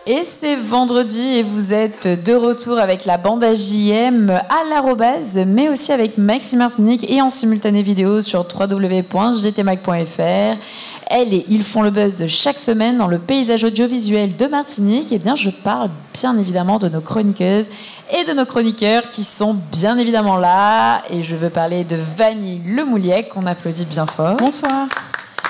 Et c'est vendredi et vous êtes de retour avec la bande AJM à l'arrobase, mais aussi avec Maxime Martinique et en simultané vidéo sur www.gtmac.fr. Elle et ils font le buzz chaque semaine dans le paysage audiovisuel de Martinique. Et bien, je parle bien évidemment de nos chroniqueuses et de nos chroniqueurs qui sont bien évidemment là. Et je veux parler de Vanille Lemouliec, qu'on applaudit bien fort. Bonsoir.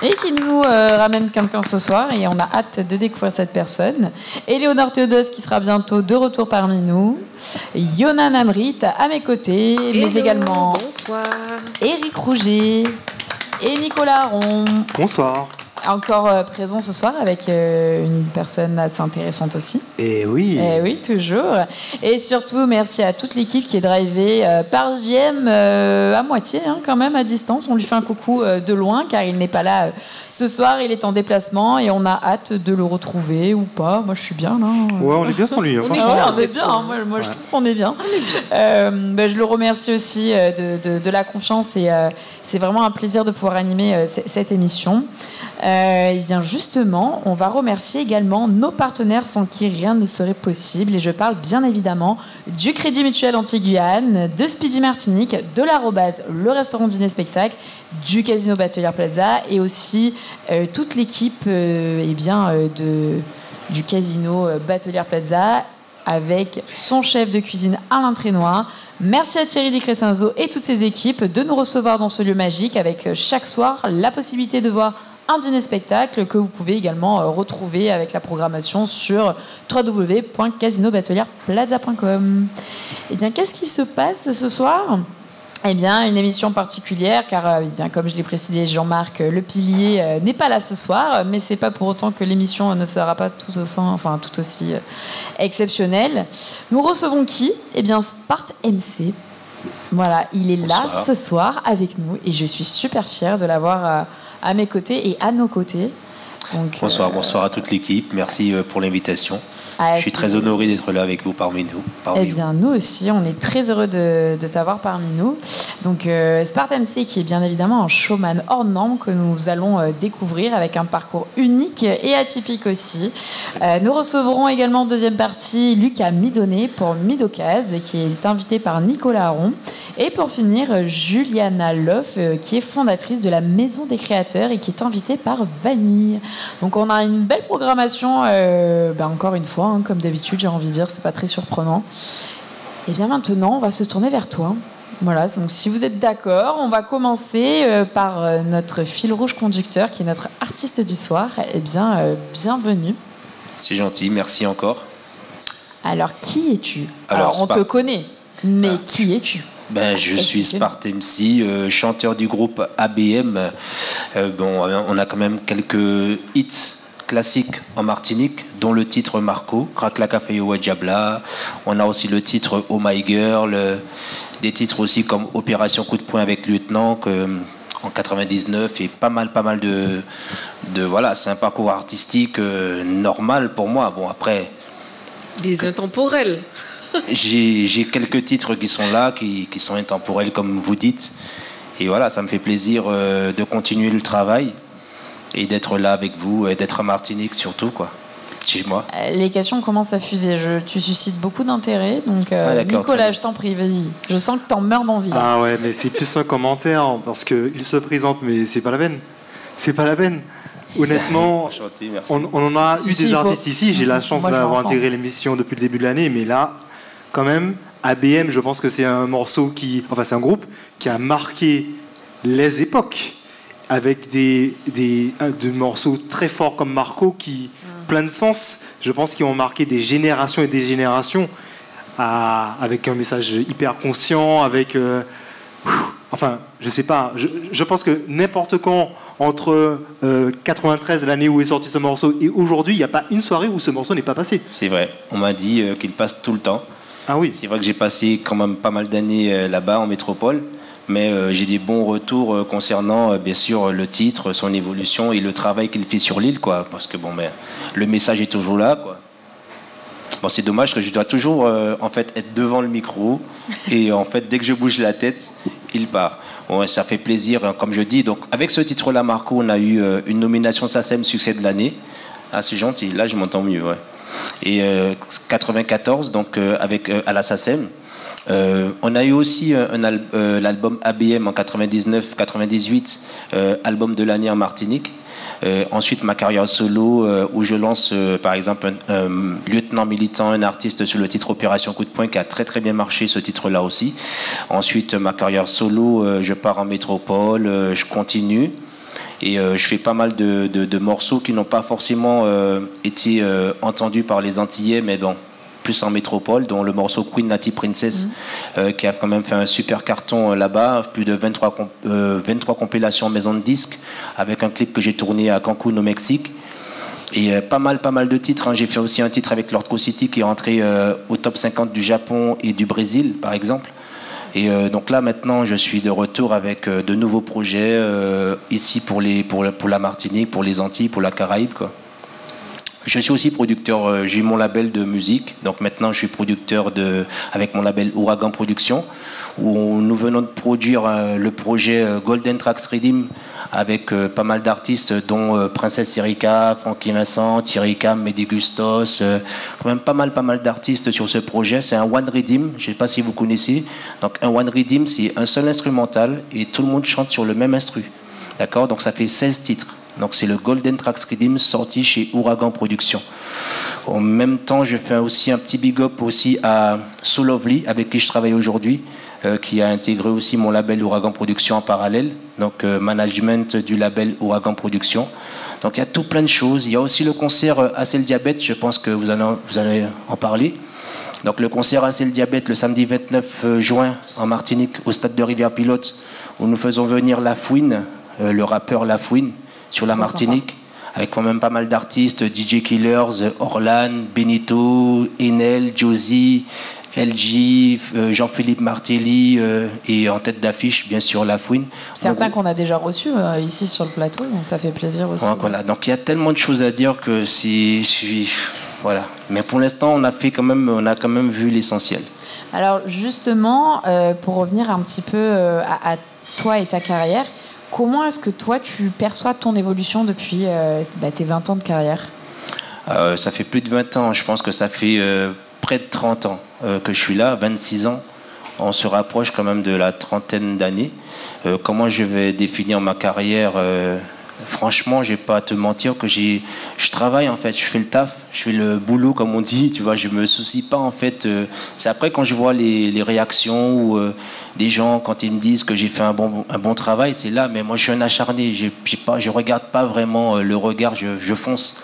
Et qui nous ramène quelqu'un ce soir, et on a hâte de découvrir cette personne. Éléonore Théodos qui sera bientôt de retour parmi nous. Yonan Amrit à mes côtés, mais également bonsoir. Éric Rouget et Nicolas Aron. Bonsoir. Encore présent ce soir avec une personne assez intéressante aussi. Et oui. Et oui, toujours. Et surtout, merci à toute l'équipe qui est drivée par JM à moitié, hein, quand même, à distance. On lui fait un coucou de loin car il n'est pas là ce soir. Il est en déplacement et on a hâte de le retrouver ou pas. Moi, je suis bien là. Ouais, on est bien sans lui. Hein, on est bien. Hein. Moi, je trouve qu'on est bien. Je le remercie aussi de la confiance et c'est vraiment un plaisir de pouvoir animer cette émission. Et bien justement, on va remercier également nos partenaires sans qui rien ne serait possible. Et je parle bien évidemment du Crédit Mutuel Anti-Guyane, de Speedy Martinique, de l'arrobase, le restaurant Dîner Spectacle, du Casino Batelière Plaza et aussi toute l'équipe du Casino Batelière Plaza avec son chef de cuisine Alain Trénois. Merci à Thierry Di Crescenzo et toutes ses équipes de nous recevoir dans ce lieu magique avec chaque soir la possibilité de voir un dîner-spectacle que vous pouvez également retrouver avec la programmation sur www.casinobatelièreplaza.com. Eh bien, qu'est-ce qui se passe ce soir ? Eh bien, une émission particulière, car comme je l'ai précisé, Jean-Marc Le Pilier n'est pas là ce soir, mais c'est pas pour autant que l'émission ne sera pas tout aussi exceptionnelle. Nous recevons qui ? Eh bien, Spart MC. Voilà, il est là ce soir avec nous et je suis super fière de l'avoir à mes côtés et à nos côtés. Donc, bonsoir à toute l'équipe. Merci pour l'invitation. Je suis très honoré d'être là avec vous parmi nous. Eh bien, nous aussi, on est très heureux de t'avoir parmi nous. Donc, Spart MC, qui est bien évidemment un showman hors norme que nous allons découvrir avec un parcours unique et atypique aussi. Nous recevrons également en deuxième partie Lucas Midonnet pour Midocase, qui est invité par Nicolas Aron. Et pour finir, Juliana Loff, qui est fondatrice de la Maison des Créateurs et qui est invitée par Vanille. Donc, on a une belle programmation, encore une fois. Comme d'habitude, j'ai envie de dire, c'est pas très surprenant. Et bien maintenant, on va se tourner vers toi. Voilà, donc si vous êtes d'accord, on va commencer par notre fil rouge conducteur, qui est notre artiste du soir. Eh bien, bienvenue. C'est gentil, merci encore. Alors, qui es-tu ? Alors on te connaît, mais qui es-tu ? Je suis Spart MC, chanteur du groupe ABM. On a quand même quelques hits classique en Martinique, dont le titre Marco, Crac la Café au Diabla. On a aussi le titre Oh My Girl, des titres aussi comme Opération Coup de Poing avec Lieutenant en 99 et pas mal de voilà, c'est un parcours artistique normal pour moi. Bon, après des intemporels. j'ai quelques titres qui sont là, qui sont intemporels comme vous dites, et voilà, ça me fait plaisir de continuer le travail et d'être là avec vous, et d'être à Martinique surtout, quoi, chez moi. Les questions commencent à fuser. Tu suscites beaucoup d'intérêt, donc Nicolas, je t'en prie, vas-y. Je sens que t'en meurs d'envie. Ah ouais, mais c'est plus un commentaire, parce qu'il se présente, mais c'est pas la peine. C'est pas la peine. Honnêtement, on en a eu des artistes ici. J'ai la chance d'avoir intégré l'émission depuis le début de l'année, mais là, quand même, ABM, je pense que c'est un c'est un groupe qui a marqué les époques, avec des morceaux très forts comme Marco, qui, plein de sens, je pense, qui ont marqué des générations et des générations, avec un message hyper conscient, avec... je sais pas, je pense que n'importe quand, entre 93, l'année où est sorti ce morceau, et aujourd'hui, il n'y a pas une soirée où ce morceau n'est pas passé. C'est vrai, on m'a dit qu'il passe tout le temps. Ah oui. C'est vrai que j'ai passé quand même pas mal d'années là-bas en métropole, mais j'ai des bons retours concernant bien sûr le titre, son évolution et le travail qu'il fait sur l'île, quoi. Parce que bon, mais le message est toujours là, quoi. Bon, c'est dommage que je dois toujours en fait être devant le micro et en fait dès que je bouge la tête, il part. Bon, ça fait plaisir, hein, comme je dis. Donc avec ce titre-là, Marco, on a eu une nomination SACEM Succès de l'année. Ah, c'est gentil. Là, je m'entends mieux. Ouais. Et 94, donc avec à la SACEM. On a eu aussi l'album ABM en 99-98, album de l'année en Martinique. Ensuite, ma carrière solo, où je lance par exemple un lieutenant militant, un artiste sur le titre Opération Coup de Poing, qui a très très bien marché, ce titre-là aussi. Ensuite, ma carrière solo, je pars en métropole, je continue. Et je fais pas mal de morceaux qui n'ont pas forcément été entendus par les Antillais, mais bon, plus en métropole, dont le morceau Queen Natty Princess, qui a quand même fait un super carton là-bas, plus de 23 compilations maison de disques, avec un clip que j'ai tourné à Cancun au Mexique. Et pas mal de titres, hein. J'ai fait aussi un titre avec Lord Co City qui est entré au top 50 du Japon et du Brésil, par exemple. Et donc là, maintenant, je suis de retour avec de nouveaux projets ici pour la Martinique, pour les Antilles, pour la Caraïbe, quoi. Je suis aussi producteur, j'ai mon label de musique, donc maintenant je suis producteur avec mon label Ouragan Productions, où nous venons de produire le projet Golden Tracks Redeem avec pas mal d'artistes, dont Princesse Erika, Frankie Vincent, Thierry Cam, Mehdi Gustos, quand même pas mal d'artistes sur ce projet. C'est un One Redeem, je ne sais pas si vous connaissez. Donc un One Redeem, c'est un seul instrumental et tout le monde chante sur le même instru. D'accord? Donc ça fait 16 titres. Donc c'est le Golden Tracks Redeem sorti chez Ouragan Productions. En même temps, je fais aussi un petit big up aussi à So Lovely, avec qui je travaille aujourd'hui, qui a intégré aussi mon label Ouragan Productions en parallèle. Donc management du label Ouragan Productions. Donc il y a tout plein de choses. Il y a aussi le concert Assez le Diabète, je pense que vous allez en parler. Donc le concert Assez le Diabète le samedi 29 juin en Martinique au stade de Rivière-Pilote, où nous faisons venir Lafouine, le rappeur Lafouine, sur la Martinique, avec quand même pas mal d'artistes, DJ Killers, Orlan, Benito, Enel, Josie, LG, Jean-Philippe Martelly et en tête d'affiche, bien sûr, Lafouine. Certains qu'on a déjà reçus ici sur le plateau, donc ça fait plaisir aussi. Ouais, voilà. Donc il y a tellement de choses à dire que voilà. Mais pour l'instant, on a quand même vu l'essentiel. Alors justement, pour revenir un petit peu à toi et ta carrière, comment est-ce que toi, tu perçois ton évolution depuis tes 20 ans de carrière ? Ça fait plus de 20 ans. Je pense que ça fait près de 30 ans que je suis là, 26 ans. On se rapproche quand même de la trentaine d'années. Comment je vais définir ma carrière franchement, je vais pas te mentir que je travaille en fait, je fais le taf, je fais le boulot comme on dit, tu vois, je me soucie pas en fait. C'est après quand je vois les réactions ou des gens quand ils me disent que j'ai fait un bon travail, c'est là. Mais moi, je suis un acharné, je regarde pas vraiment le regard, je fonce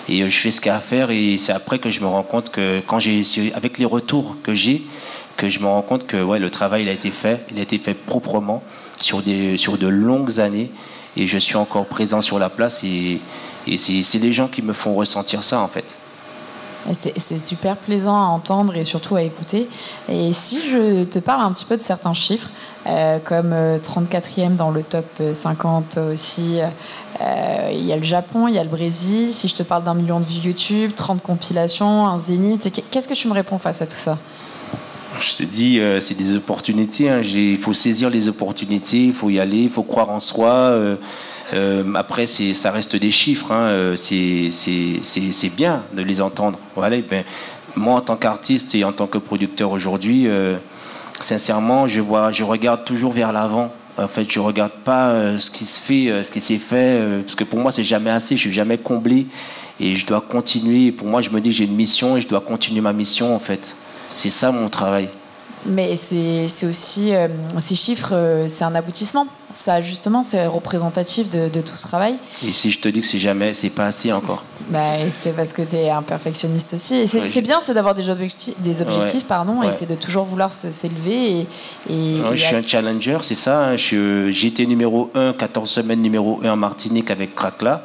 et je fais ce qu'il y a à faire. Et c'est après que je me rends compte que avec les retours que j'ai, que je me rends compte que ouais, le travail il a été fait proprement sur de longues années. Et je suis encore présent sur la place et c'est les gens qui me font ressentir ça en fait. C'est super plaisant à entendre et surtout à écouter. Et si je te parle un petit peu de certains chiffres, comme 34e dans le top 50 aussi, il y a le Japon, il y a le Brésil. Si je te parle d'1 million de vues YouTube, 30 compilations, un zénith, qu'est-ce que tu me réponds face à tout ça ? Je te dis, c'est des opportunités. Hein. Il faut saisir les opportunités, il faut y aller, il faut croire en soi. Après, ça reste des chiffres. Hein. C'est bien de les entendre. Voilà, ben, moi, en tant qu'artiste et en tant que producteur aujourd'hui, sincèrement, je regarde toujours vers l'avant. En fait, je regarde pas ce qui se fait, ce qui s'est fait, parce que pour moi, c'est jamais assez. Je suis jamais comblé et je dois continuer. Pour moi, je me dis, j'ai une mission et je dois continuer ma mission, en fait. C'est ça mon travail. Mais c'est aussi, ces chiffres, c'est un aboutissement. Ça, justement, c'est représentatif de tout ce travail. Et si je te dis que c'est pas assez encore. C'est parce que tu es un perfectionniste aussi. Et c'est bien, c'est d'avoir des objectifs, et c'est de toujours vouloir s'élever. Je suis un challenger, c'est ça. J'ai été numéro 1, 14 semaines numéro 1 en Martinique avec Crackla.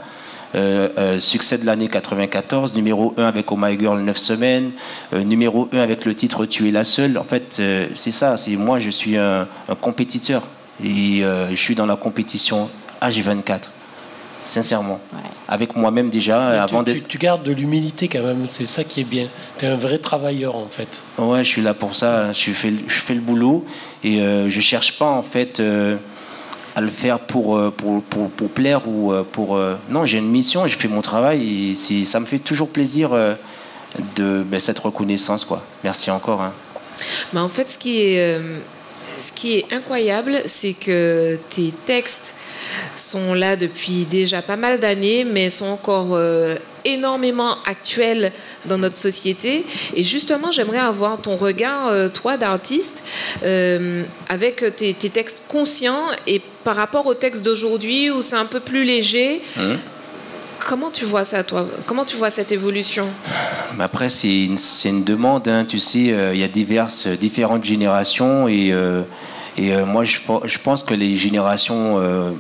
succès de l'année 94, numéro 1 avec Oh My Girl 9 semaines, numéro 1 avec le titre Tu es la seule. En fait, c'est ça. Moi, je suis un compétiteur et je suis dans la compétition H24. Sincèrement, avec moi-même déjà. Tu gardes de l'humilité quand même, c'est ça qui est bien. Tu es un vrai travailleur en fait. Ouais, je suis là pour ça. Je fais le boulot et je cherche pas en fait à le faire pour plaire ou pour. Non, j'ai une mission, je fais mon travail et ça me fait toujours plaisir de cette reconnaissance quoi. Merci encore. Hein. Mais en fait, ce qui est incroyable, c'est que tes textes sont là depuis déjà pas mal d'années, mais sont encore énormément actuels dans notre société. Et justement, j'aimerais avoir ton regard, toi, d'artiste, avec tes textes conscients et par rapport aux textes d'aujourd'hui où c'est un peu plus léger. Comment tu vois ça, toi? Comment tu vois cette évolution? Après, c'est une demande. Hein, tu sais, il y a différentes générations et moi, je pense que les générations,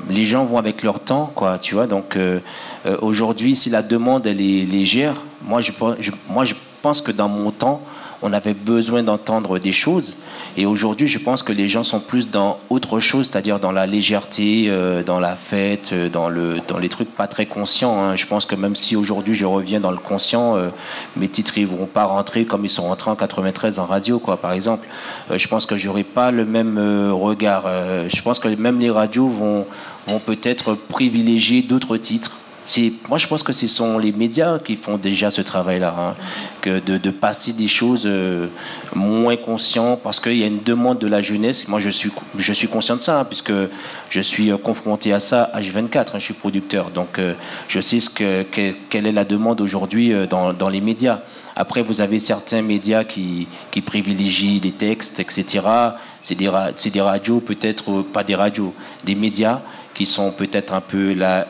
les gens vont avec leur temps, quoi, tu vois. Donc, aujourd'hui, si la demande, elle est légère, moi, je pense que dans mon temps, on avait besoin d'entendre des choses. Et aujourd'hui, je pense que les gens sont plus dans autre chose, c'est-à-dire dans la légèreté, dans la fête, dans les trucs pas très conscients. Hein. Je pense que même si aujourd'hui, je reviens dans le conscient, mes titres ne vont pas rentrer comme ils sont rentrés en 93 en radio, quoi, par exemple. Je pense que j'aurai pas le même regard. Je pense que même les radios vont peut-être privilégier d'autres titres. Moi, je pense que ce sont les médias qui font déjà ce travail-là, hein, que de passer des choses moins conscientes, parce qu'il y a une demande de la jeunesse. Moi, je suis conscient de ça, hein, puisque je suis confronté à ça H24, hein, je suis producteur. Donc, je sais quelle est la demande aujourd'hui dans les médias. Après, vous avez certains médias qui privilégient les textes, etc. C'est des radios, peut-être, pas des radios, des médias qui sont peut-être un peu la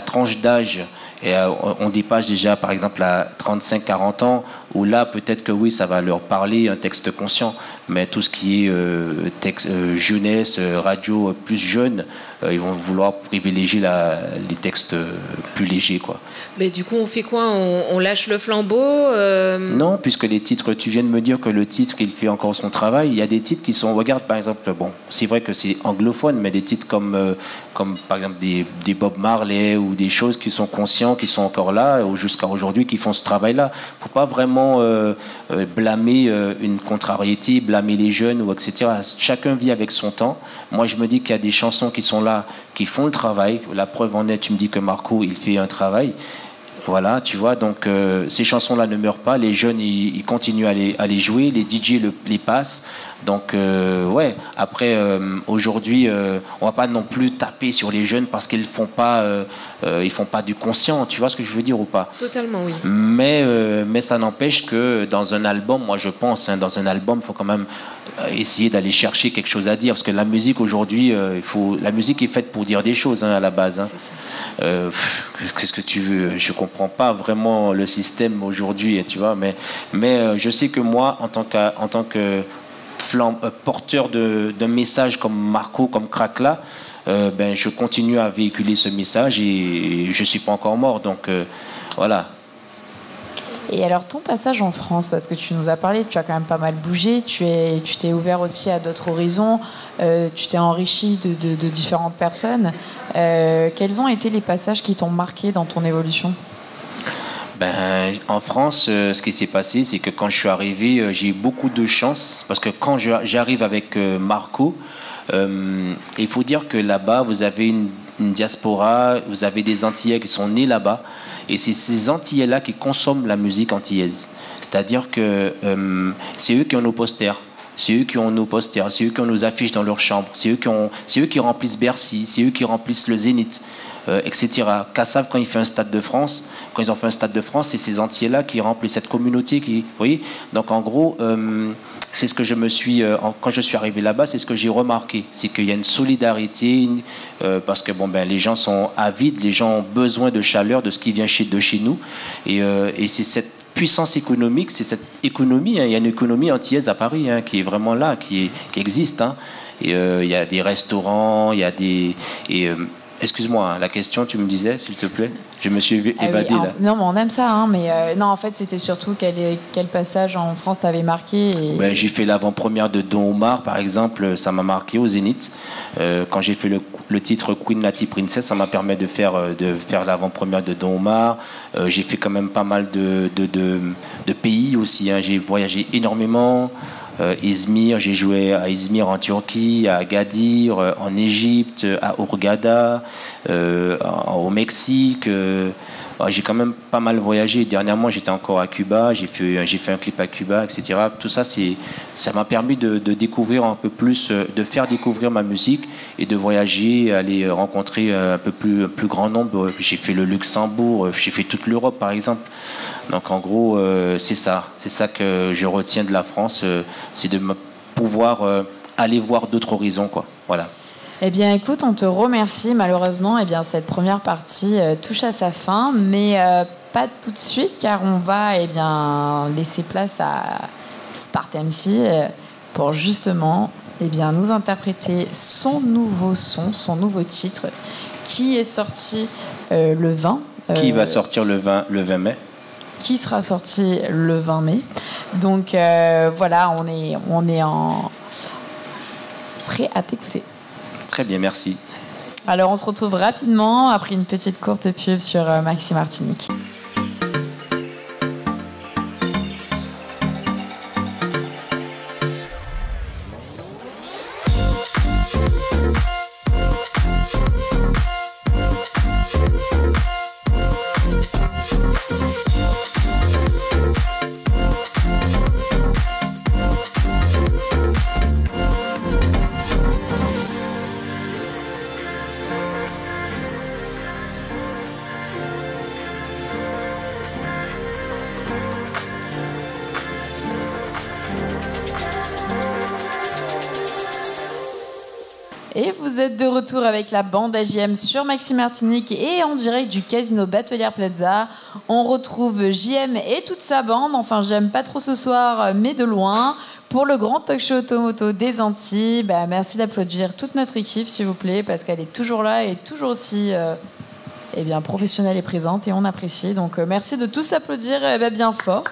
tranche d'âge. Et on dépasse déjà, par exemple, à 35-40 ans, où là, peut-être que oui, ça va leur parler, un texte conscient. Mais tout ce qui est texte, jeunesse, radio plus jeune, ils vont vouloir privilégier les textes plus légers, quoi. Mais du coup, on fait quoi? On lâche le flambeau Non, puisque les titres, tu viens de me dire que le titre, il fait encore son travail. Il y a des titres qui sont, regarde, par exemple, bon, c'est vrai que c'est anglophone, mais des titres comme par exemple des Bob Marley ou des choses qui sont conscients, qui sont encore là, ou jusqu'à aujourd'hui, qui font ce travail-là. Il ne faut pas vraiment blâmer une contrariété, blâmer les jeunes, ou etc. Chacun vit avec son temps. Moi, je me dis qu'il y a des chansons qui sont là, qui font le travail. La preuve en est, tu me dis que Marco, il fait un travail. Voilà, tu vois, donc ces chansons-là ne meurent pas, les jeunes, ils continuent à les jouer, les DJ les passent. Donc, ouais, après, aujourd'hui, on va pas non plus taper sur les jeunes parce qu'ils font pas du conscient, tu vois ce que je veux dire ou pas? Totalement, oui. Mais ça n'empêche que dans un album, moi je pense, hein, dans un album, il faut quand même essayer d'aller chercher quelque chose à dire, parce que la musique aujourd'hui, la musique est faite pour dire des choses, hein, à la base. Hein. Qu'est-ce que tu veux? Je comprends pas vraiment le système aujourd'hui, tu vois, mais je sais que moi, en tant que porteur d'un message comme Marco, comme Crackla, je continue à véhiculer ce message et je suis pas encore mort, donc voilà. Et alors ton passage en France, parce que tu nous as parlé, tu as quand même pas mal bougé, tu t'es ouvert aussi à d'autres horizons, tu t'es enrichi de différentes personnes. Quels ont été les passages qui t'ont marqué dans ton évolution? En France, ce qui s'est passé, c'est que quand je suis arrivé, j'ai eu beaucoup de chance, parce que quand j'arrive avec Marco, il faut dire que là-bas, vous avez une diaspora, vous avez des Antillais qui sont nés là-bas, et c'est ces Antillais-là qui consomment la musique antillaise. C'est-à-dire que c'est eux qui ont nos posters. C'est eux qui ont nos posters, c'est eux qui ont nos affiches dans leur chambre, c'est eux qui remplissent Bercy, c'est eux qui remplissent le Zénith, etc. Cassav, quand ils ont fait un Stade de France, c'est ces Antillais-là qui remplissent cette communauté. Vous voyez? Donc en gros, c'est ce que quand je suis arrivé là-bas, c'est ce que j'ai remarqué, c'est qu'il y a une solidarité, parce que les gens sont avides, les gens ont besoin de chaleur, de ce qui vient de chez nous, et c'est cette puissance économique, c'est cette économie, hein. Il y a une économie antillaise à Paris, hein, qui est vraiment là, qui existe, hein. Et il y a des restaurants, il y a Excuse-moi, la question, tu me disais, s'il te plaît? Je me suis évadé là. Non, mais on aime ça, hein, mais non, en fait, c'était surtout quel passage en France t'avait marqué J'ai fait l'avant-première de Don Omar, par exemple, ça m'a marqué au Zénith. Quand j'ai fait le titre Queen Nati Princess, ça m'a permis de faire l'avant-première de Don Omar. J'ai fait quand même pas mal de pays aussi, hein. J'ai voyagé énormément. Izmir, j'ai joué à Izmir en Turquie, à Agadir, en Égypte, à Hurghada, au Mexique. J'ai quand même pas mal voyagé. Dernièrement, j'étais encore à Cuba, j'ai fait un clip à Cuba, etc. Tout ça, ça m'a permis de découvrir un peu plus, de faire découvrir ma musique et de voyager, aller rencontrer un peu plus grand nombre. J'ai fait le Luxembourg, j'ai fait toute l'Europe, par exemple. Donc en gros, c'est ça que je retiens de la France, c'est de pouvoir aller voir d'autres horizons, quoi. Voilà. Eh bien, écoute, on te remercie. Malheureusement, cette première partie touche à sa fin, mais pas tout de suite, car on va laisser place à Spart MC pour justement nous interpréter son nouveau titre, qui est sorti le 20. Qui va sortir le 20 mai. Qui sera sorti le 20 mai. Donc voilà, on est prêt à t'écouter. Très bien, merci. Alors on se retrouve rapidement après une petite courte pub sur Maxi Martinique. Et vous êtes de retour avec la bande AJM sur Maxi Martinique et en direct du Casino Batelière Plaza. On retrouve JM et toute sa bande, enfin j'aime pas trop ce soir, mais de loin, pour le grand talk show automoto des Antilles. Merci d'applaudir toute notre équipe, s'il vous plaît, parce qu'elle est toujours là et toujours aussi professionnelle et présente, et on apprécie. Donc merci de tous applaudir bien fort.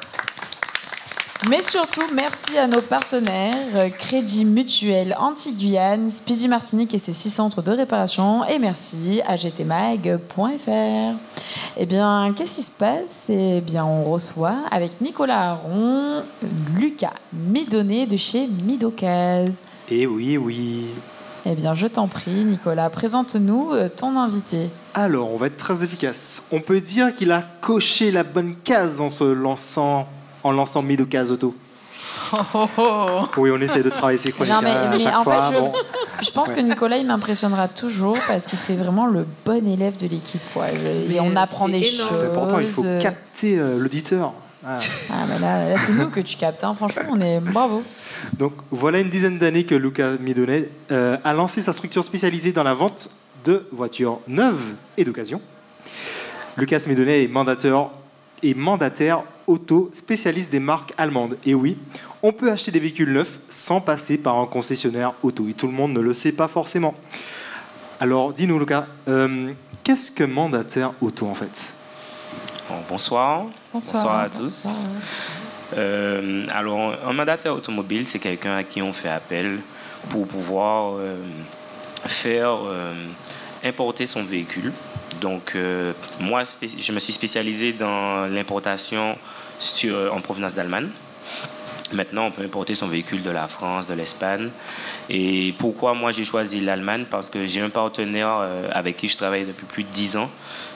Mais surtout, merci à nos partenaires, Crédit Mutuel Antilles-Guyane, Speedy Martinique et ses 6 centres de réparation, et merci à gtmag.fr. Qu'est-ce qui se passe? On reçoit avec Nicolas Aron, Lucas Midonnet de chez Midocase. Eh oui. Je t'en prie, Nicolas, présente-nous ton invité. Alors, on va être très efficace. On peut dire qu'il a coché la bonne case en lançant Midocase Auto. Oui, on essaie de travailler ses chroniques à chaque fois. Je pense que Nicolas, il m'impressionnera toujours parce que c'est vraiment le bon élève de l'équipe. Et on apprend des choses. C'est important, il faut capter l'auditeur. Mais là, c'est nous que tu captes. Hein. Franchement, on est bravo. Donc, voilà une dizaine d'années que Lucas Midonnet a lancé sa structure spécialisée dans la vente de voitures neuves et d'occasion. Lucas Midonnet est mandataire auto spécialiste des marques allemandes. Et oui, on peut acheter des véhicules neufs sans passer par un concessionnaire auto. Et tout le monde ne le sait pas forcément. Alors, dis-nous, Lucas, qu'est-ce que mandataire auto, en fait? Bonsoir à tous. Alors, un mandataire automobile, c'est quelqu'un à qui on fait appel pour pouvoir faire importer son véhicule. Donc, moi, je me suis spécialisé dans l'importation en provenance d'Allemagne. Maintenant, on peut importer son véhicule de la France, de l'Espagne. Et pourquoi moi j'ai choisi l'Allemagne? Parce que j'ai un partenaire avec qui je travaille depuis plus de 10 ans,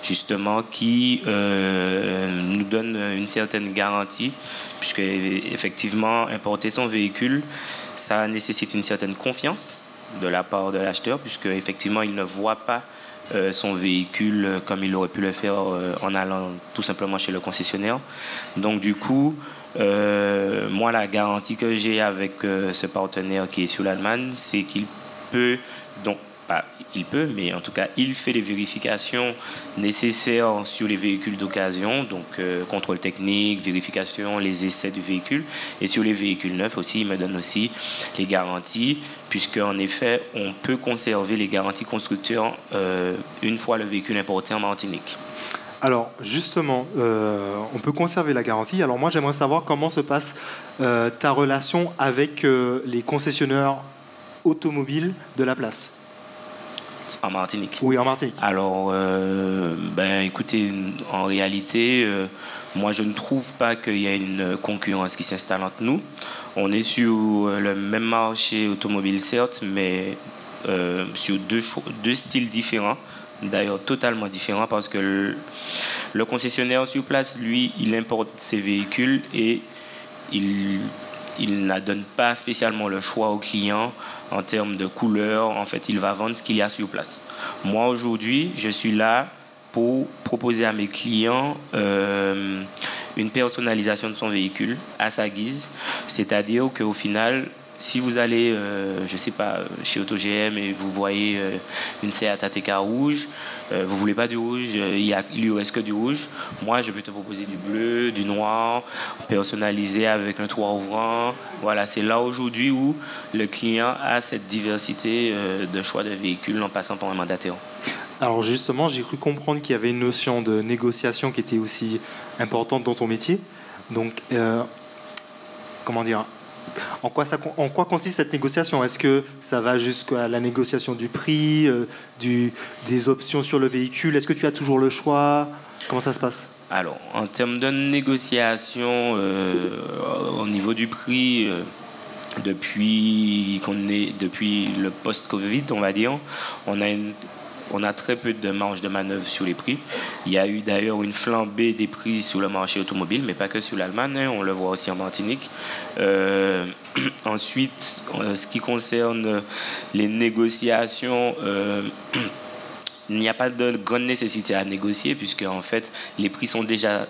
justement, qui nous donne une certaine garantie, puisque effectivement, importer son véhicule, ça nécessite une certaine confiance de la part de l'acheteur, puisque effectivement, il ne voit pas son véhicule comme il aurait pu le faire en allant tout simplement chez le concessionnaire. Donc du coup, moi la garantie que j'ai avec ce partenaire qui est sur l'Allemagne, c'est qu'il peut donc il peut, mais en tout cas, il fait les vérifications nécessaires sur les véhicules d'occasion, donc contrôle technique, vérification, les essais du véhicule. Et sur les véhicules neufs aussi, il me donne aussi les garanties, puisque en effet, on peut conserver les garanties constructeurs une fois le véhicule importé en Martinique. Alors, justement, on peut conserver la garantie. Alors moi, j'aimerais savoir comment se passe ta relation avec les concessionnaires automobiles de la place. En Martinique. Oui, en Martinique. Alors, écoutez, en réalité, moi, je ne trouve pas qu'il y ait une concurrence qui s'installe entre nous. On est sur le même marché automobile, certes, mais sur deux styles différents. D'ailleurs, totalement différents, parce que le concessionnaire sur place, lui, il importe ses véhicules et il ne donne pas spécialement le choix au client en termes de couleur. En fait, il va vendre ce qu'il y a sur place. Moi, aujourd'hui, je suis là pour proposer à mes clients une personnalisation de son véhicule à sa guise. C'est-à-dire qu'au final, si vous allez, je ne sais pas, chez AutoGM et vous voyez une Seat ATK rouge, vous ne voulez pas du rouge, il lui reste que du rouge. Moi, je peux te proposer du bleu, du noir, personnalisé avec un toit ouvrant. Voilà, c'est là aujourd'hui où le client a cette diversité de choix de véhicules en passant par un mandataire. Alors justement, j'ai cru comprendre qu'il y avait une notion de négociation qui était aussi importante dans ton métier. Donc, comment dire ? En quoi consiste cette négociation? Est-ce que ça va jusqu'à la négociation du prix, des options sur le véhicule? Est-ce que tu as toujours le choix? Comment ça se passe? Alors, en termes de négociation, au niveau du prix, depuis le post-Covid, on va dire, on a très peu de marge de manœuvre sur les prix. Il y a eu d'ailleurs une flambée des prix sur le marché automobile, mais pas que sur l'Allemagne, hein, on le voit aussi en Martinique. Ensuite, ce qui concerne les négociations, il n'y a pas de grande nécessité à négocier, puisque en fait, les prix sont déjà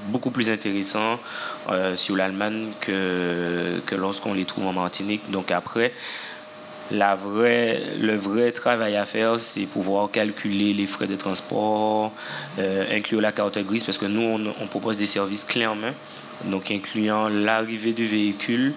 beaucoup plus intéressants sur l'Allemagne que lorsqu'on les trouve en Martinique. Donc après, le vrai travail à faire, c'est pouvoir calculer les frais de transport, inclure la carte grise, parce que nous, on propose des services clés en main, donc incluant l'arrivée du véhicule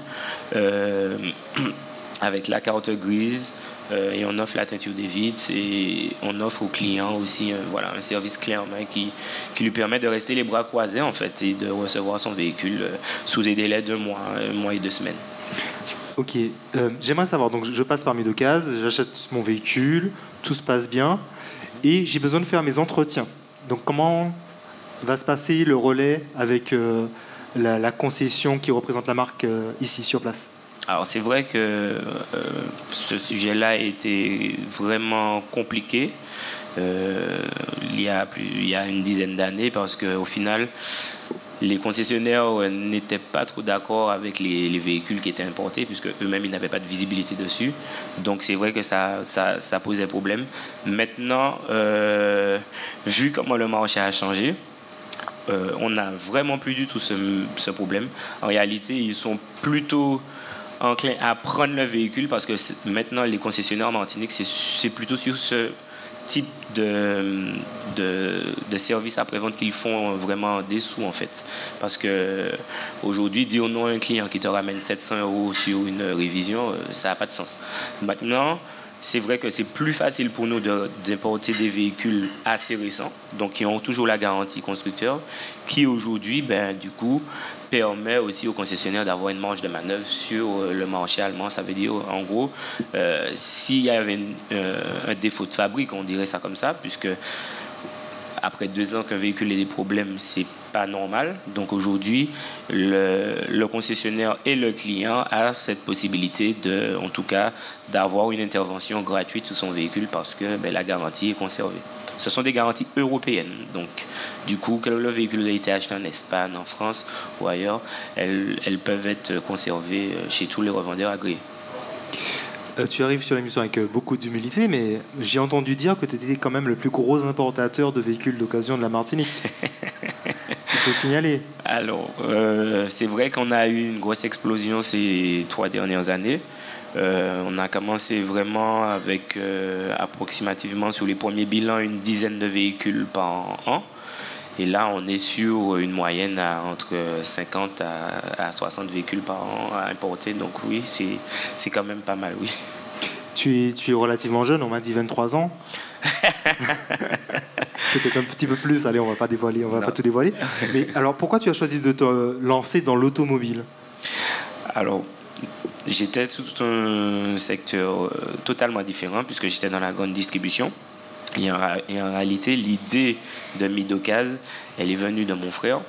avec la carte grise, et on offre la teinture des vitres, et on offre au client aussi un service clé en main qui lui permet de rester les bras croisés en fait, et de recevoir son véhicule sous des délais d'un mois et 2 semaines. Ok, j'aimerais savoir, donc je passe par mes 2 cases, j'achète mon véhicule, tout se passe bien, et j'ai besoin de faire mes entretiens. Donc comment va se passer le relais avec la concession qui représente la marque ici sur place? Alors c'est vrai que ce sujet-là a été vraiment compliqué il y a une dizaine d'années, parce qu'au final, les concessionnaires n'étaient pas trop d'accord avec les véhicules qui étaient importés, puisque eux-mêmes ils n'avaient pas de visibilité dessus. Donc c'est vrai que ça posait problème. Maintenant, vu comment le marché a changé, on n'a vraiment plus du tout ce problème. En réalité, ils sont plutôt enclins à prendre le véhicule, parce que maintenant les concessionnaires en Martinique, c'est plutôt sur ce type de services après-vente qu'ils font vraiment des sous en fait. Parce que aujourd'hui, dire non à un client qui te ramène 700 € sur une révision, ça n'a pas de sens. Maintenant, c'est vrai que c'est plus facile pour nous d'importer des véhicules assez récents, donc qui ont toujours la garantie constructeur, qui aujourd'hui, du coup, permet aussi aux concessionnaires d'avoir une marge de manœuvre sur le marché allemand. Ça veut dire, en gros, s'il y avait un défaut de fabrique, on dirait ça comme ça, puisque après 2 ans qu'un véhicule ait des problèmes, c'est pas normal. Donc aujourd'hui, le concessionnaire et le client a cette possibilité en tout cas, d'avoir une intervention gratuite sur son véhicule, parce que la garantie est conservée. Ce sont des garanties européennes. Donc, du coup, que le véhicule a été acheté en Espagne, en France ou ailleurs, elles peuvent être conservées chez tous les revendeurs agréés. Tu arrives sur l'émission avec beaucoup d'humilité, mais j'ai entendu dire que tu étais quand même le plus gros importateur de véhicules d'occasion de la Martinique. Il faut signaler. Alors, c'est vrai qu'on a eu une grosse explosion ces 3 dernières années. On a commencé vraiment avec approximativement sur les premiers bilans une dizaine de véhicules par an. Et là, on est sur une moyenne entre 50 à 60 véhicules par an à importer. Donc oui, c'est quand même pas mal, oui. Tu es relativement jeune, on m'a dit 23 ans. Peut-être un petit peu plus, allez, on va pas tout dévoiler. Mais alors, pourquoi tu as choisi de te lancer dans l'automobile? Alors, j'étais tout un secteur totalement différent, puisque j'étais dans la grande distribution. Et en réalité, l'idée de Midocase, elle est venue de mon frère,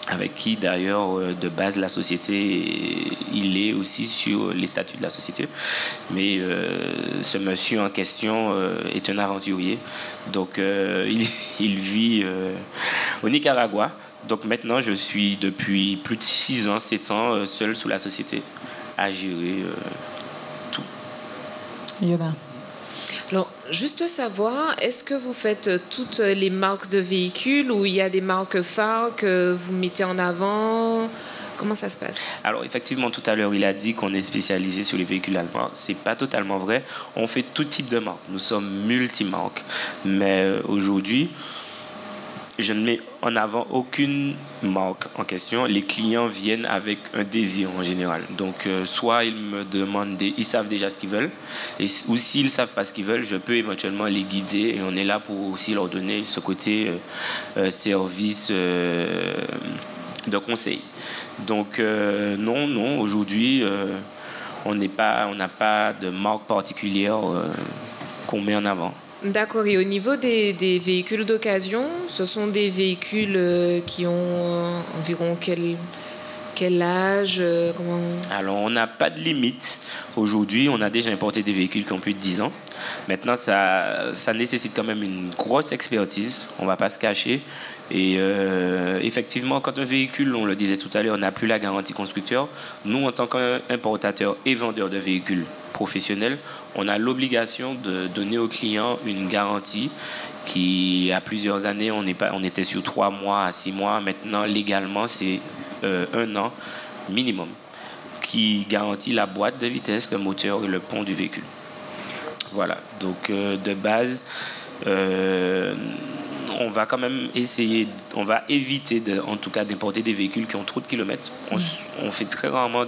avec qui d'ailleurs de base la société, il est aussi sur les statuts de la société. Mais ce monsieur en question est un aventurier. Donc il vit au Nicaragua. Donc maintenant je suis depuis plus de 6 ans, 7 ans seul sous la société à gérer tout. Yoba. Alors, juste savoir, est-ce que vous faites toutes les marques de véhicules ou il y a des marques phares que vous mettez en avant? Comment ça se passe? Alors, effectivement, tout à l'heure, il a dit qu'on est spécialisé sur les véhicules allemands. Ce n'est pas totalement vrai. On fait tout type de marques. Nous sommes multimarques. Mais aujourd'hui, je ne mets en avant aucune marque en question. Les clients viennent avec un désir en général. Donc, soit ils me demandent, ils savent déjà ce qu'ils veulent, ou s'ils ne savent pas ce qu'ils veulent, je peux éventuellement les guider. Et on est là pour aussi leur donner ce côté service de conseil. Donc, non, aujourd'hui, on n'a pas de marque particulière qu'on met en avant. D'accord. Et au niveau des véhicules d'occasion, ce sont des véhicules qui ont environ quel âge comment... Alors, on n'a pas de limite. Aujourd'hui, on a déjà importé des véhicules qui ont plus de 10 ans. Maintenant, ça nécessite quand même une grosse expertise. On ne va pas se cacher. Et effectivement, quand un véhicule, on le disait tout à l'heure, n'a plus la garantie constructeur, nous, en tant qu'importateur et vendeur de véhicules professionnels, on a l'obligation de donner aux clients une garantie qui, à plusieurs années, on était sur 3 mois à 6 mois. Maintenant, légalement, c'est 1 an minimum qui garantit la boîte de vitesse, le moteur et le pont du véhicule. Voilà. Donc, de base, on va quand même on va éviter en tout cas d'importer des véhicules qui ont trop de kilomètres. On fait très rarement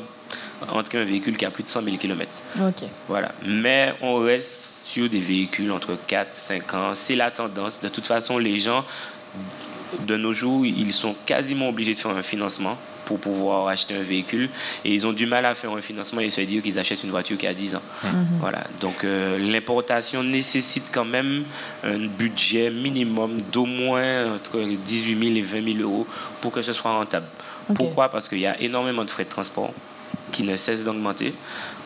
entrer un véhicule qui a plus de 100 000 kilomètres. Okay. Voilà. Mais on reste sur des véhicules entre 4 et 5 ans. C'est la tendance. De toute façon, les gens, de nos jours, ils sont quasiment obligés de faire un financement pour pouvoir acheter un véhicule. Et ils ont du mal à faire un financement et se dire qu'ils achètent une voiture qui a 10 ans. Voilà. Donc, l'importation nécessite quand même un budget minimum d'au moins entre 18 000 et 20 000 euros pour que ce soit rentable. Okay. Pourquoi? Parce qu'il y a énormément de frais de transport qui ne cessent d'augmenter.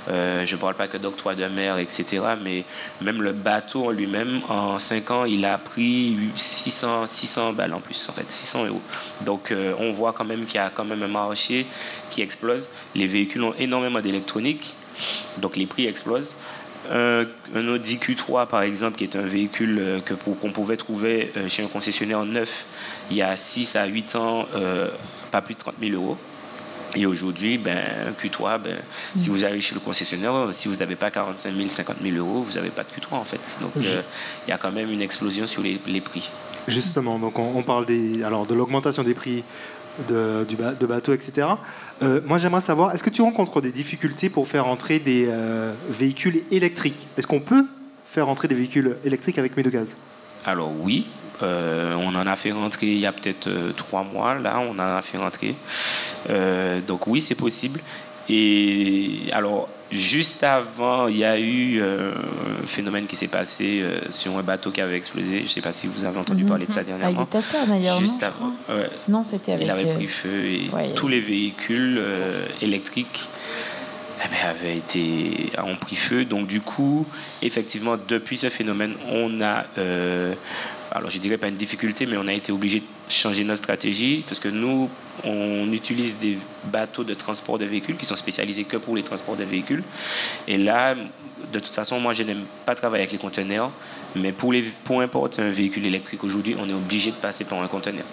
Je ne parle pas que d'octroi de mer, etc. Mais même le bateau en lui-même, en 5 ans, il a pris 600 balles en plus, en fait, 600 euros. Donc, on voit quand même qu'il y a quand même un marché qui explose. Les véhicules ont énormément d'électronique, donc les prix explosent. Un Audi Q3, par exemple, qui est un véhicule qu'on pouvait trouver chez un concessionnaire neuf il y a 6 à 8 ans, pas plus de 30 000 euros. Et aujourd'hui, Q3, si vous allez chez le concessionnaire, si vous n'avez pas 45 000, 50 000 euros, vous n'avez pas de Q3 en fait. Donc il y a quand même une explosion sur les prix. Justement, donc on parle de l'augmentation des prix de bateaux, etc. Moi, j'aimerais savoir, est-ce que tu rencontres des difficultés pour faire entrer des véhicules électriques? Est-ce qu'on peut faire entrer des véhicules électriques avec Midocase? Alors oui. On en a fait rentrer il y a peut-être 3 mois, là, on en a fait rentrer. Donc oui, c'est possible. Et alors, juste avant, il y a eu un phénomène qui s'est passé sur un bateau qui avait explosé. Je ne sais pas si vous avez entendu parler de ça dernièrement. Avec des Tesla d'ailleurs, juste avant. Non, c'était avec... Il avait pris feu et tous les véhicules électriques ont pris feu. Donc du coup, effectivement, depuis ce phénomène, on a, alors je dirais pas une difficulté, mais on a été obligé de changer notre stratégie parce que nous, on utilise des bateaux de transport de véhicules qui sont spécialisés que pour les transports de véhicules. Et là, de toute façon, moi, je n'aime pas travailler avec les conteneurs, mais pour importer un véhicule électrique aujourd'hui, on est obligé de passer par un conteneur.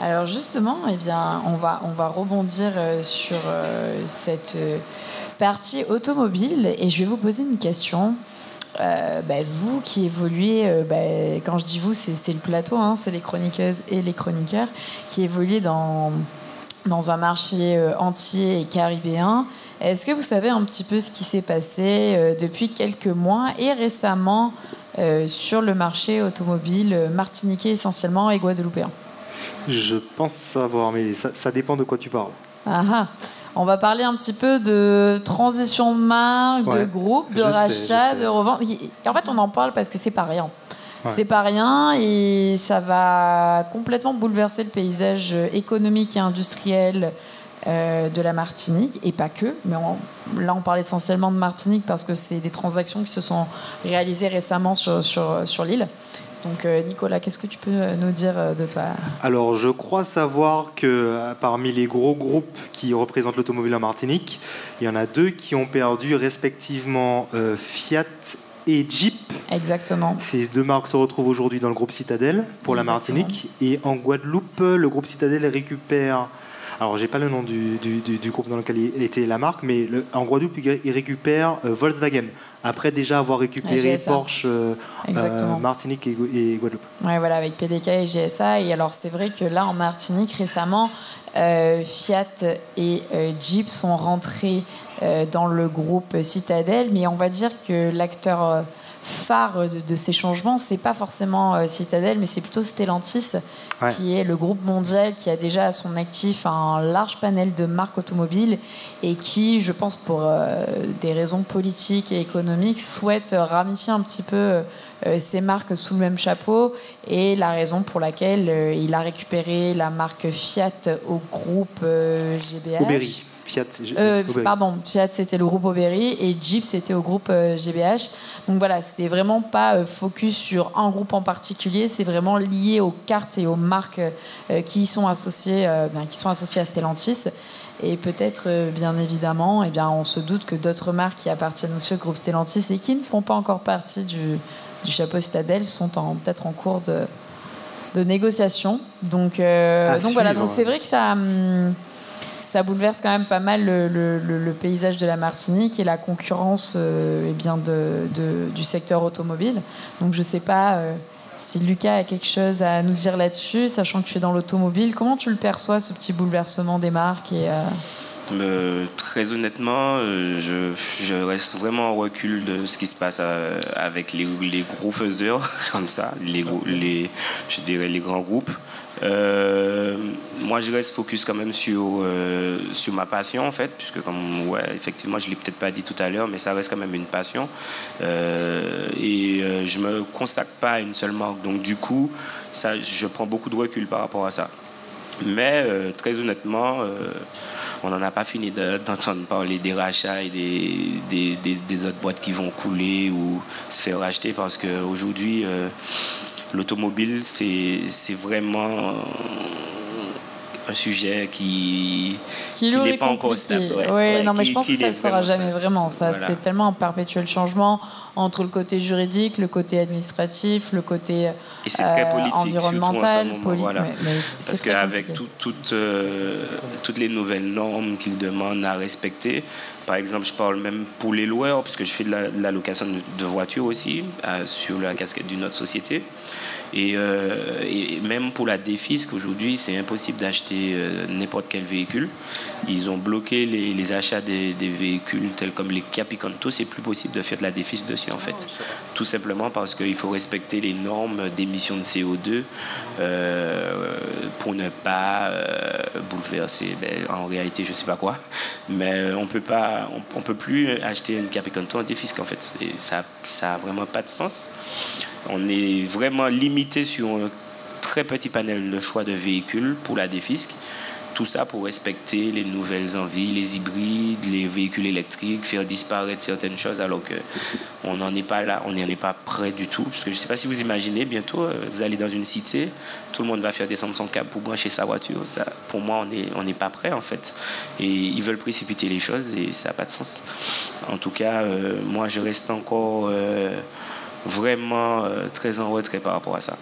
Alors justement, on va rebondir sur partie automobile et je vais vous poser une question. Vous qui évoluez, quand je dis vous, c'est le plateau, hein, c'est les chroniqueuses et les chroniqueurs qui évoluent dans un marché entier et caribéen. Est-ce que vous savez un petit peu ce qui s'est passé depuis quelques mois et récemment sur le marché automobile martiniquais essentiellement et guadeloupéen? Je pense savoir, mais ça dépend de quoi tu parles. On va parler un petit peu de transition de marque, de groupe, de rachat, de revente. En fait, on en parle parce que c'est pas rien. Ouais. C'est pas rien et ça va complètement bouleverser le paysage économique et industriel de la Martinique, et pas que. Mais là, on parle essentiellement de Martinique parce que c'est des transactions qui se sont réalisées récemment sur l'île. Donc Nicolas, qu'est-ce que tu peux nous dire de toi? Alors je crois savoir que parmi les gros groupes qui représentent l'automobile en Martinique, il y en a 2 qui ont perdu respectivement Fiat et Jeep. Exactement. Ces 2 marques se retrouvent aujourd'hui dans le groupe Citadel pour la Martinique. Et en Guadeloupe, le groupe Citadel récupère... Alors, j'ai pas le nom du groupe dans lequel était la marque, mais en Guadeloupe, il récupère Volkswagen, après déjà avoir récupéré Porsche, Martinique et Guadeloupe. Ouais, voilà, avec PDK et GSA. Et alors, c'est vrai que là, en Martinique, récemment, Fiat et Jeep sont rentrés dans le groupe Citadel, mais on va dire que l'acteur phare de ces changements, c'est pas forcément Citadel, mais c'est plutôt Stellantis, qui est le groupe mondial qui a déjà à son actif un large panel de marques automobiles et qui, je pense pour des raisons politiques et économiques, souhaite ramifier un petit peu ces marques sous le même chapeau, et la raison pour laquelle il a récupéré la marque Fiat au groupe GBH. Aubéry. Fiat c'était le groupe Aubéry et Jeep c'était au groupe GBH. Donc voilà, c'est vraiment pas focus sur un groupe en particulier, c'est vraiment lié aux cartes et aux marques qui sont associées à Stellantis. Et peut-être, bien évidemment, on se doute que d'autres marques qui appartiennent aussi au groupe Stellantis et qui ne font pas encore partie du chapeau Citadel sont peut-être en cours de négociation. Donc voilà, donc c'est vrai que ça bouleverse quand même pas mal le paysage de la Martinique et la concurrence du secteur automobile. Donc je ne sais pas si Lucas a quelque chose à nous dire là-dessus, sachant que tu es dans l'automobile. Comment tu le perçois, ce petit bouleversement des marques Très honnêtement, je reste vraiment en recul de ce qui se passe avec les gros faiseurs, comme ça, je dirais les grands groupes. Moi, je reste focus quand même sur ma passion, en fait, puisque effectivement, je ne l'ai peut-être pas dit tout à l'heure, mais ça reste quand même une passion. Je ne me consacre pas à une seule marque. Donc, du coup, je prends beaucoup de recul par rapport à ça. Mais, très honnêtement, on n'en a pas fini d'entendre parler des rachats et des autres boîtes qui vont couler ou se faire racheter, parce qu'aujourd'hui, l'automobile, c'est vraiment un sujet qui n'est pas encore stable. Mais je pense que ça ne le sera jamais vraiment. C'est tellement un perpétuel changement entre le côté juridique, le côté administratif, le côté et c'est très politique, environnemental. Parce qu'avec toutes les nouvelles normes qu'ils demandent à respecter, par exemple, je parle même pour les loueurs, puisque je fais de la location de voitures aussi, sur la casquette d'une autre société. Et même pour la défisque, aujourd'hui, c'est impossible d'acheter n'importe quel véhicule. Ils ont bloqué les achats des véhicules tels comme les Kia Picanto. C'est plus possible de faire de la défisque dessus, en fait. Tout simplement parce qu'il faut respecter les normes d'émissions de CO2 pour ne pas bouleverser, en réalité, je ne sais pas quoi. Mais on peut plus acheter une Kia Picanto en défisque, en fait. Et ça n'a vraiment pas de sens. On est vraiment limité sur un très petit panel de choix de véhicules pour la défisque. Tout ça pour respecter les nouvelles envies, les hybrides, les véhicules électriques, faire disparaître certaines choses, alors qu'on n'en est pas là, on n'en est pas prêt du tout. Parce que je ne sais pas si vous imaginez, bientôt, vous allez dans une cité, tout le monde va faire descendre son câble pour brancher sa voiture. Ça, pour moi, on n'est pas prêt, en fait. Et ils veulent précipiter les choses et ça n'a pas de sens. En tout cas, moi, je reste encore vraiment très en retrait par rapport à ça.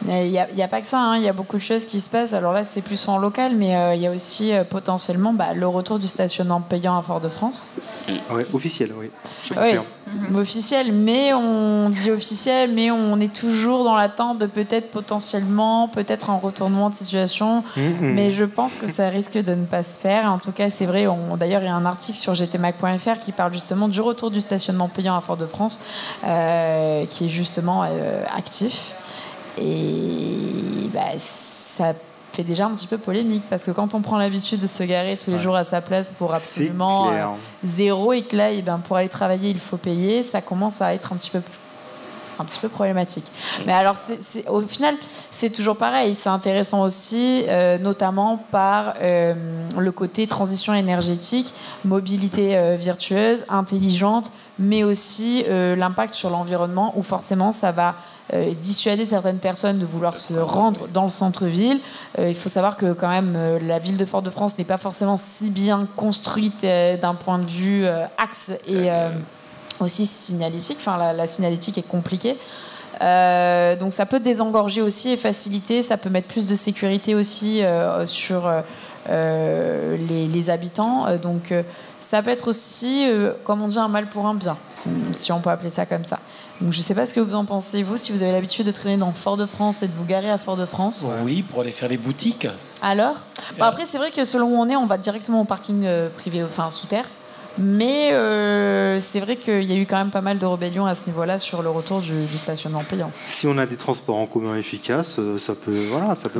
Il n'y a pas que ça, hein. Il y a beaucoup de choses qui se passent. Alors là, c'est plus en local, mais il y a aussi potentiellement le retour du stationnement payant à Fort-de-France. Ouais, officiel, oui. Officiel, mais on dit officiel, mais on est toujours dans l'attente de peut-être un retournement de situation. Mais je pense que ça risque de ne pas se faire. En tout cas, c'est vrai. D'ailleurs, il y a un article sur gtmag.fr qui parle justement du retour du stationnement payant à Fort-de-France, qui est justement actif. Et ça fait déjà un petit peu polémique parce que quand on prend l'habitude de se garer tous les jours à sa place pour absolument zéro et que là, pour aller travailler, il faut payer, ça commence à être un petit peu problématique. Mais alors, au final, c'est toujours pareil. C'est intéressant aussi, notamment par le côté transition énergétique, mobilité virtueuse, intelligente, mais aussi l'impact sur l'environnement où forcément, ça va dissuader certaines personnes de vouloir se rendre dans le centre-ville. Il faut savoir que quand même, la ville de Fort-de-France n'est pas forcément si bien construite d'un point de vue axe et aussi signalétique. Enfin, la signalétique est compliquée. Donc ça peut désengorger aussi et faciliter. Ça peut mettre plus de sécurité aussi sur les habitants. Donc ça peut être aussi, comme on dit, un mal pour un bien, si on peut appeler ça comme ça. Donc je ne sais pas ce que vous en pensez, vous, si vous avez l'habitude de traîner dans Fort-de-France et de vous garer à Fort-de-France. Oui, pour aller faire les boutiques. Alors après, c'est vrai que selon où on est, on va directement au parking privé, enfin sous terre. Mais c'est vrai qu'il y a eu quand même pas mal de rébellions à ce niveau-là sur le retour du stationnement payant. Si on a des transports en commun efficaces, ça peut.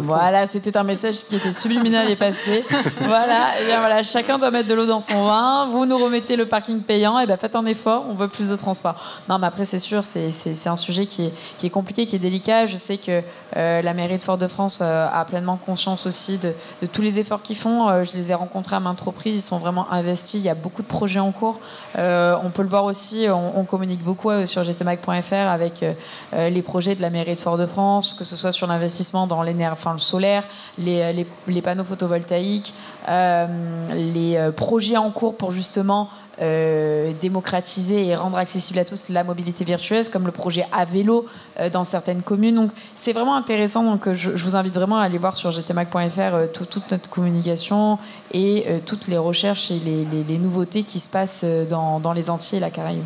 Voilà, c'était un message qui était subliminal et passé. Voilà, et bien voilà, chacun doit mettre de l'eau dans son vin. Vous nous remettez le parking payant, et bien faites un effort, on veut plus de transport. Non, mais après, c'est sûr, c'est un sujet qui est compliqué, qui est délicat. Je sais que la mairie de Fort-de-France a pleinement conscience aussi de tous les efforts qu'ils font. Je les ai rencontrés à maintes reprises, ils sont vraiment investis. Il y a beaucoup de projets en cours. On peut le voir aussi, on communique beaucoup sur gtmag.fr avec les projets de la mairie de Fort-de-France, que ce soit sur l'investissement dans le solaire, les panneaux photovoltaïques, les projets en cours pour justement démocratiser et rendre accessible à tous la mobilité virtueuse, comme le projet à vélo dans certaines communes. Donc c'est vraiment intéressant. Donc je vous invite vraiment à aller voir sur gtmag.fr toute notre communication et toutes les recherches et les nouveautés qui se passent dans les Antilles et la Caraïbe.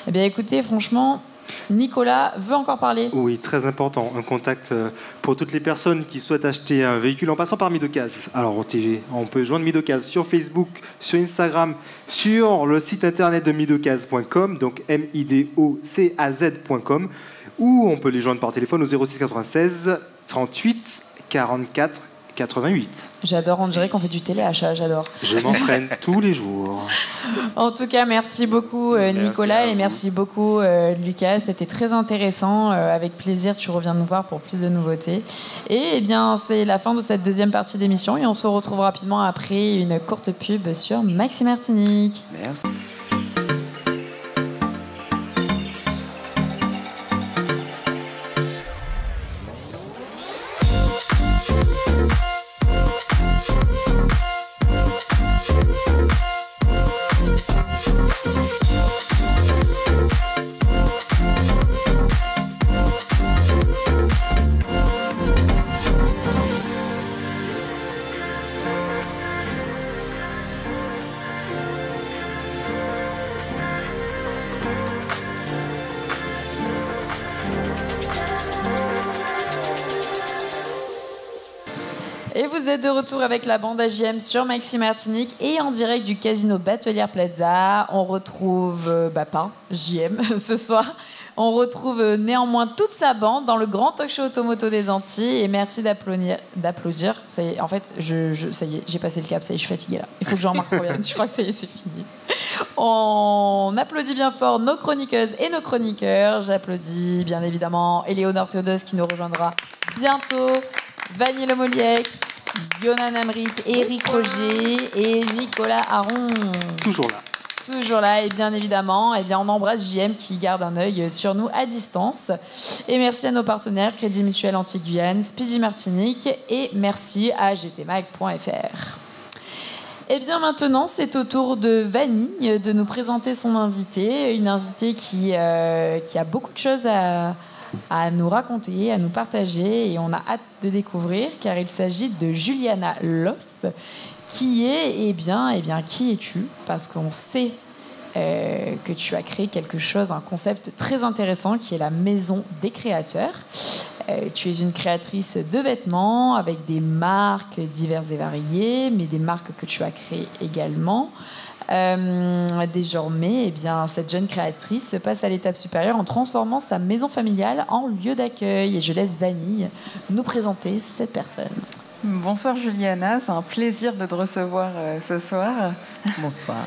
Eh bien écoutez, franchement, Nicolas veut encore parler. Oui, très important. Un contact pour toutes les personnes qui souhaitent acheter un véhicule en passant par Midocase. Alors, on peut joindre Midocase sur Facebook, sur Instagram, sur le site internet de midocase.com, donc midocaz.com, ou on peut les joindre par téléphone au 06 96 38 44 88. J'adore, on dirait qu'on fait du téléachat, j'adore. Je m'entraîne tous les jours. En tout cas, merci beaucoup Nicolas et merci beaucoup Lucas. C'était très intéressant. Avec plaisir, tu reviens nous voir pour plus de nouveautés. Et eh bien, c'est la fin de cette deuxième partie d'émission et on se retrouve rapidement après une courte pub sur Maxi Martinique. Merci. Et vous êtes de retour avec la bande AJM sur Maxi Martinique et en direct du Casino Batelière Plaza. On retrouve, pas JM ce soir. On retrouve néanmoins toute sa bande dans le grand talk show Automoto des Antilles. Et merci d'applaudir. Ça y est, en fait, ça y est, j'ai passé le cap, ça y est, je suis fatiguée là. Il faut que Jean-Marc revienne. Je crois que ça y est, c'est fini. On applaudit bien fort nos chroniqueuses et nos chroniqueurs. J'applaudis bien évidemment Éléonore Théodose qui nous rejoindra bientôt. Vanille Lemoliec, Yonan Amrit, Éric Roger et Nicolas Aron. Toujours là. Toujours là, et bien évidemment, on embrasse JM qui garde un œil sur nous à distance. Et merci à nos partenaires Crédit Mutuel Antilles-Guyane, Speedy Martinique et merci à gtmag.fr. Et bien maintenant, c'est au tour de Vanille de nous présenter son invitée, une invitée qui a beaucoup de choses à à nous raconter, à nous partager, et on a hâte de découvrir, car il s'agit de Juliana Loff, qui est, qui es-tu? Parce qu'on sait que tu as créé quelque chose, un concept très intéressant qui est la Maison des créateurs. Tu es une créatrice de vêtements avec des marques diverses et variées, mais des marques que tu as créées également. Désormais, cette jeune créatrice passe à l'étape supérieure en transformant sa maison familiale en lieu d'accueil. Et je laisse Vanille nous présenter cette personne. Bonsoir Juliana, c'est un plaisir de te recevoir ce soir. Bonsoir.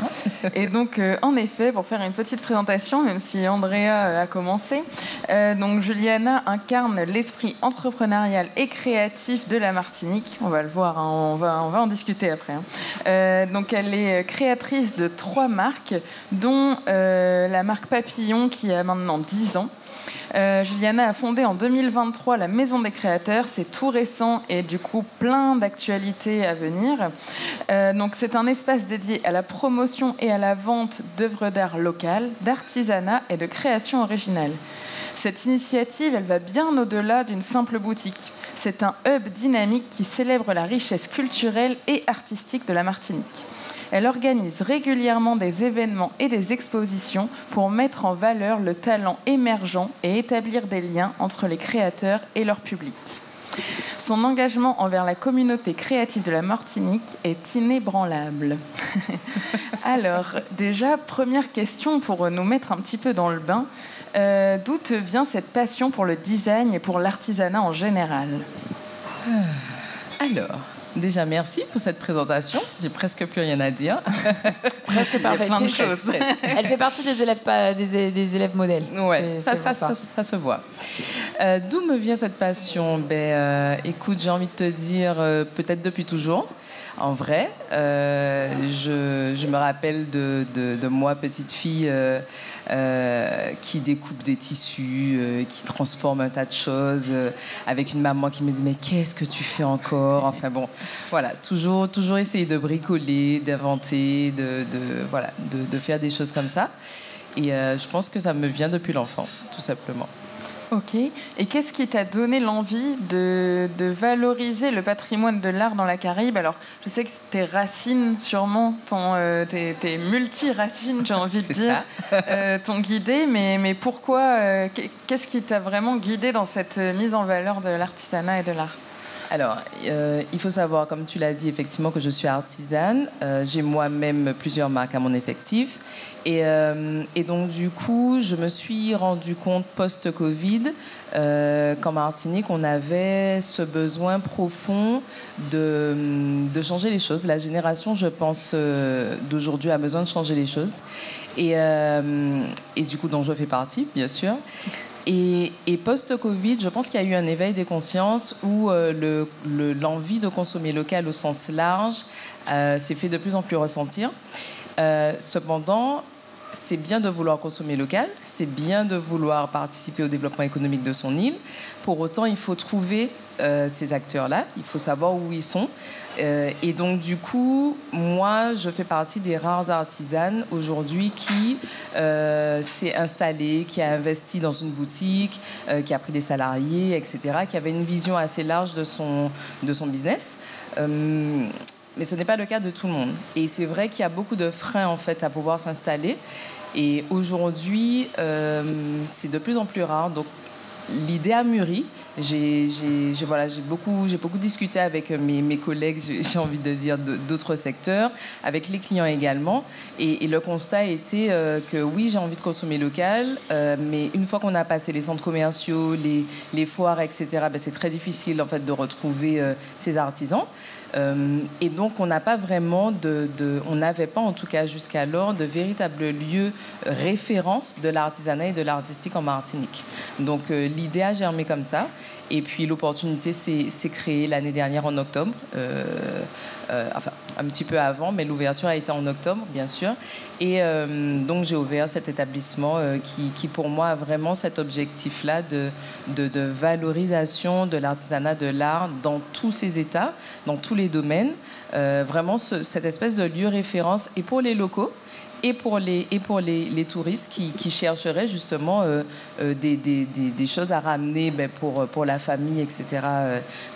Et donc, en effet, pour faire une petite présentation, même si Andrea a commencé, donc Juliana incarne l'esprit entrepreneurial et créatif de la Martinique. On va le voir, hein, on va en discuter après. Hein. Donc, elle est créatrice de 3 marques, dont la marque Papillon qui a maintenant 10 ans. Juliana a fondé en 2023 la Maison des Créateurs. C'est tout récent et du coup plein d'actualités à venir. Donc c'est un espace dédié à la promotion et à la vente d'œuvres d'art locales, d'artisanat et de création originale. Cette initiative, elle va bien au-delà d'une simple boutique. C'est un hub dynamique qui célèbre la richesse culturelle et artistique de la Martinique. Elle organise régulièrement des événements et des expositions pour mettre en valeur le talent émergent et établir des liens entre les créateurs et leur public. Son engagement envers la communauté créative de la Martinique est inébranlable. Alors, déjà, première question pour nous mettre un petit peu dans le bain. D'où te vient cette passion pour le design et pour l'artisanat en général? Alors, déjà, merci pour cette présentation. J'ai presque plus rien à dire. Presque parfait. Plein de choses. Elle fait partie des élèves modèles. Ouais, ça se voit. D'où me vient cette passion? Écoute, j'ai envie de te dire, peut-être depuis toujours. En vrai, je me rappelle de moi, petite fille, qui découpe des tissus, qui transforme un tas de choses, avec une maman qui me dit « Mais qu'est-ce que tu fais encore ?» Enfin bon, voilà, toujours essayer de bricoler, d'inventer, de faire des choses comme ça. Et je pense que ça me vient depuis l'enfance, tout simplement. Ok. Et qu'est-ce qui t'a donné l'envie de valoriser le patrimoine de l'art dans la Caraïbe? Alors, je sais que tes racines, sûrement, tes multi-racines, j'ai envie de dire, t'ont guidé. Mais pourquoi? Qu'est-ce qui t'a vraiment guidé dans cette mise en valeur de l'artisanat et de l'art? Alors, il faut savoir, comme tu l'as dit, effectivement, que je suis artisane. J'ai moi-même plusieurs marques à mon effectif. Et donc, du coup, je me suis rendu compte post-Covid qu'en Martinique, on avait ce besoin profond de changer les choses. La génération, je pense, d'aujourd'hui a besoin de changer les choses. Et du coup, dont je fais partie, bien sûr. Et post-Covid, je pense qu'il y a eu un éveil des consciences où l'envie de consommer local au sens large s'est fait de plus en plus ressentir. Cependant, c'est bien de vouloir consommer local, c'est bien de vouloir participer au développement économique de son île. Pour autant, il faut trouver ces acteurs-là, il faut savoir où ils sont. Et donc, du coup, moi, je fais partie des rares artisanes aujourd'hui qui s'est installée, qui a investi dans une boutique, qui a pris des salariés, etc., qui avait une vision assez large de son business. Mais ce n'est pas le cas de tout le monde. Et c'est vrai qu'il y a beaucoup de freins, en fait, à pouvoir s'installer. Et aujourd'hui, c'est de plus en plus rare. Donc, l'idée a mûri. J'ai beaucoup discuté avec mes collègues, j'ai envie de dire, d'autres secteurs, avec les clients également. Et le constat était que oui, j'ai envie de consommer local, mais une fois qu'on a passé les centres commerciaux, les foires, etc., c'est très difficile, en fait, de retrouver ces artisans. Et donc, on n'a pas vraiment on n'avait pas, en tout cas jusqu'alors, de véritables lieux référence de l'artisanat et de l'artistique en Martinique. Donc, l'idée a germé comme ça. Et puis, l'opportunité s'est créée l'année dernière en octobre. Enfin, un petit peu avant, mais l'ouverture a été en octobre, bien sûr. Et donc, j'ai ouvert cet établissement qui, pour moi, a vraiment cet objectif-là de valorisation de l'artisanat, de l'art dans tous ses états, dans tous les domaines. Vraiment, cette espèce de lieu référence et pour les locaux et pour les touristes qui chercheraient justement des choses à ramener pour la famille, etc.,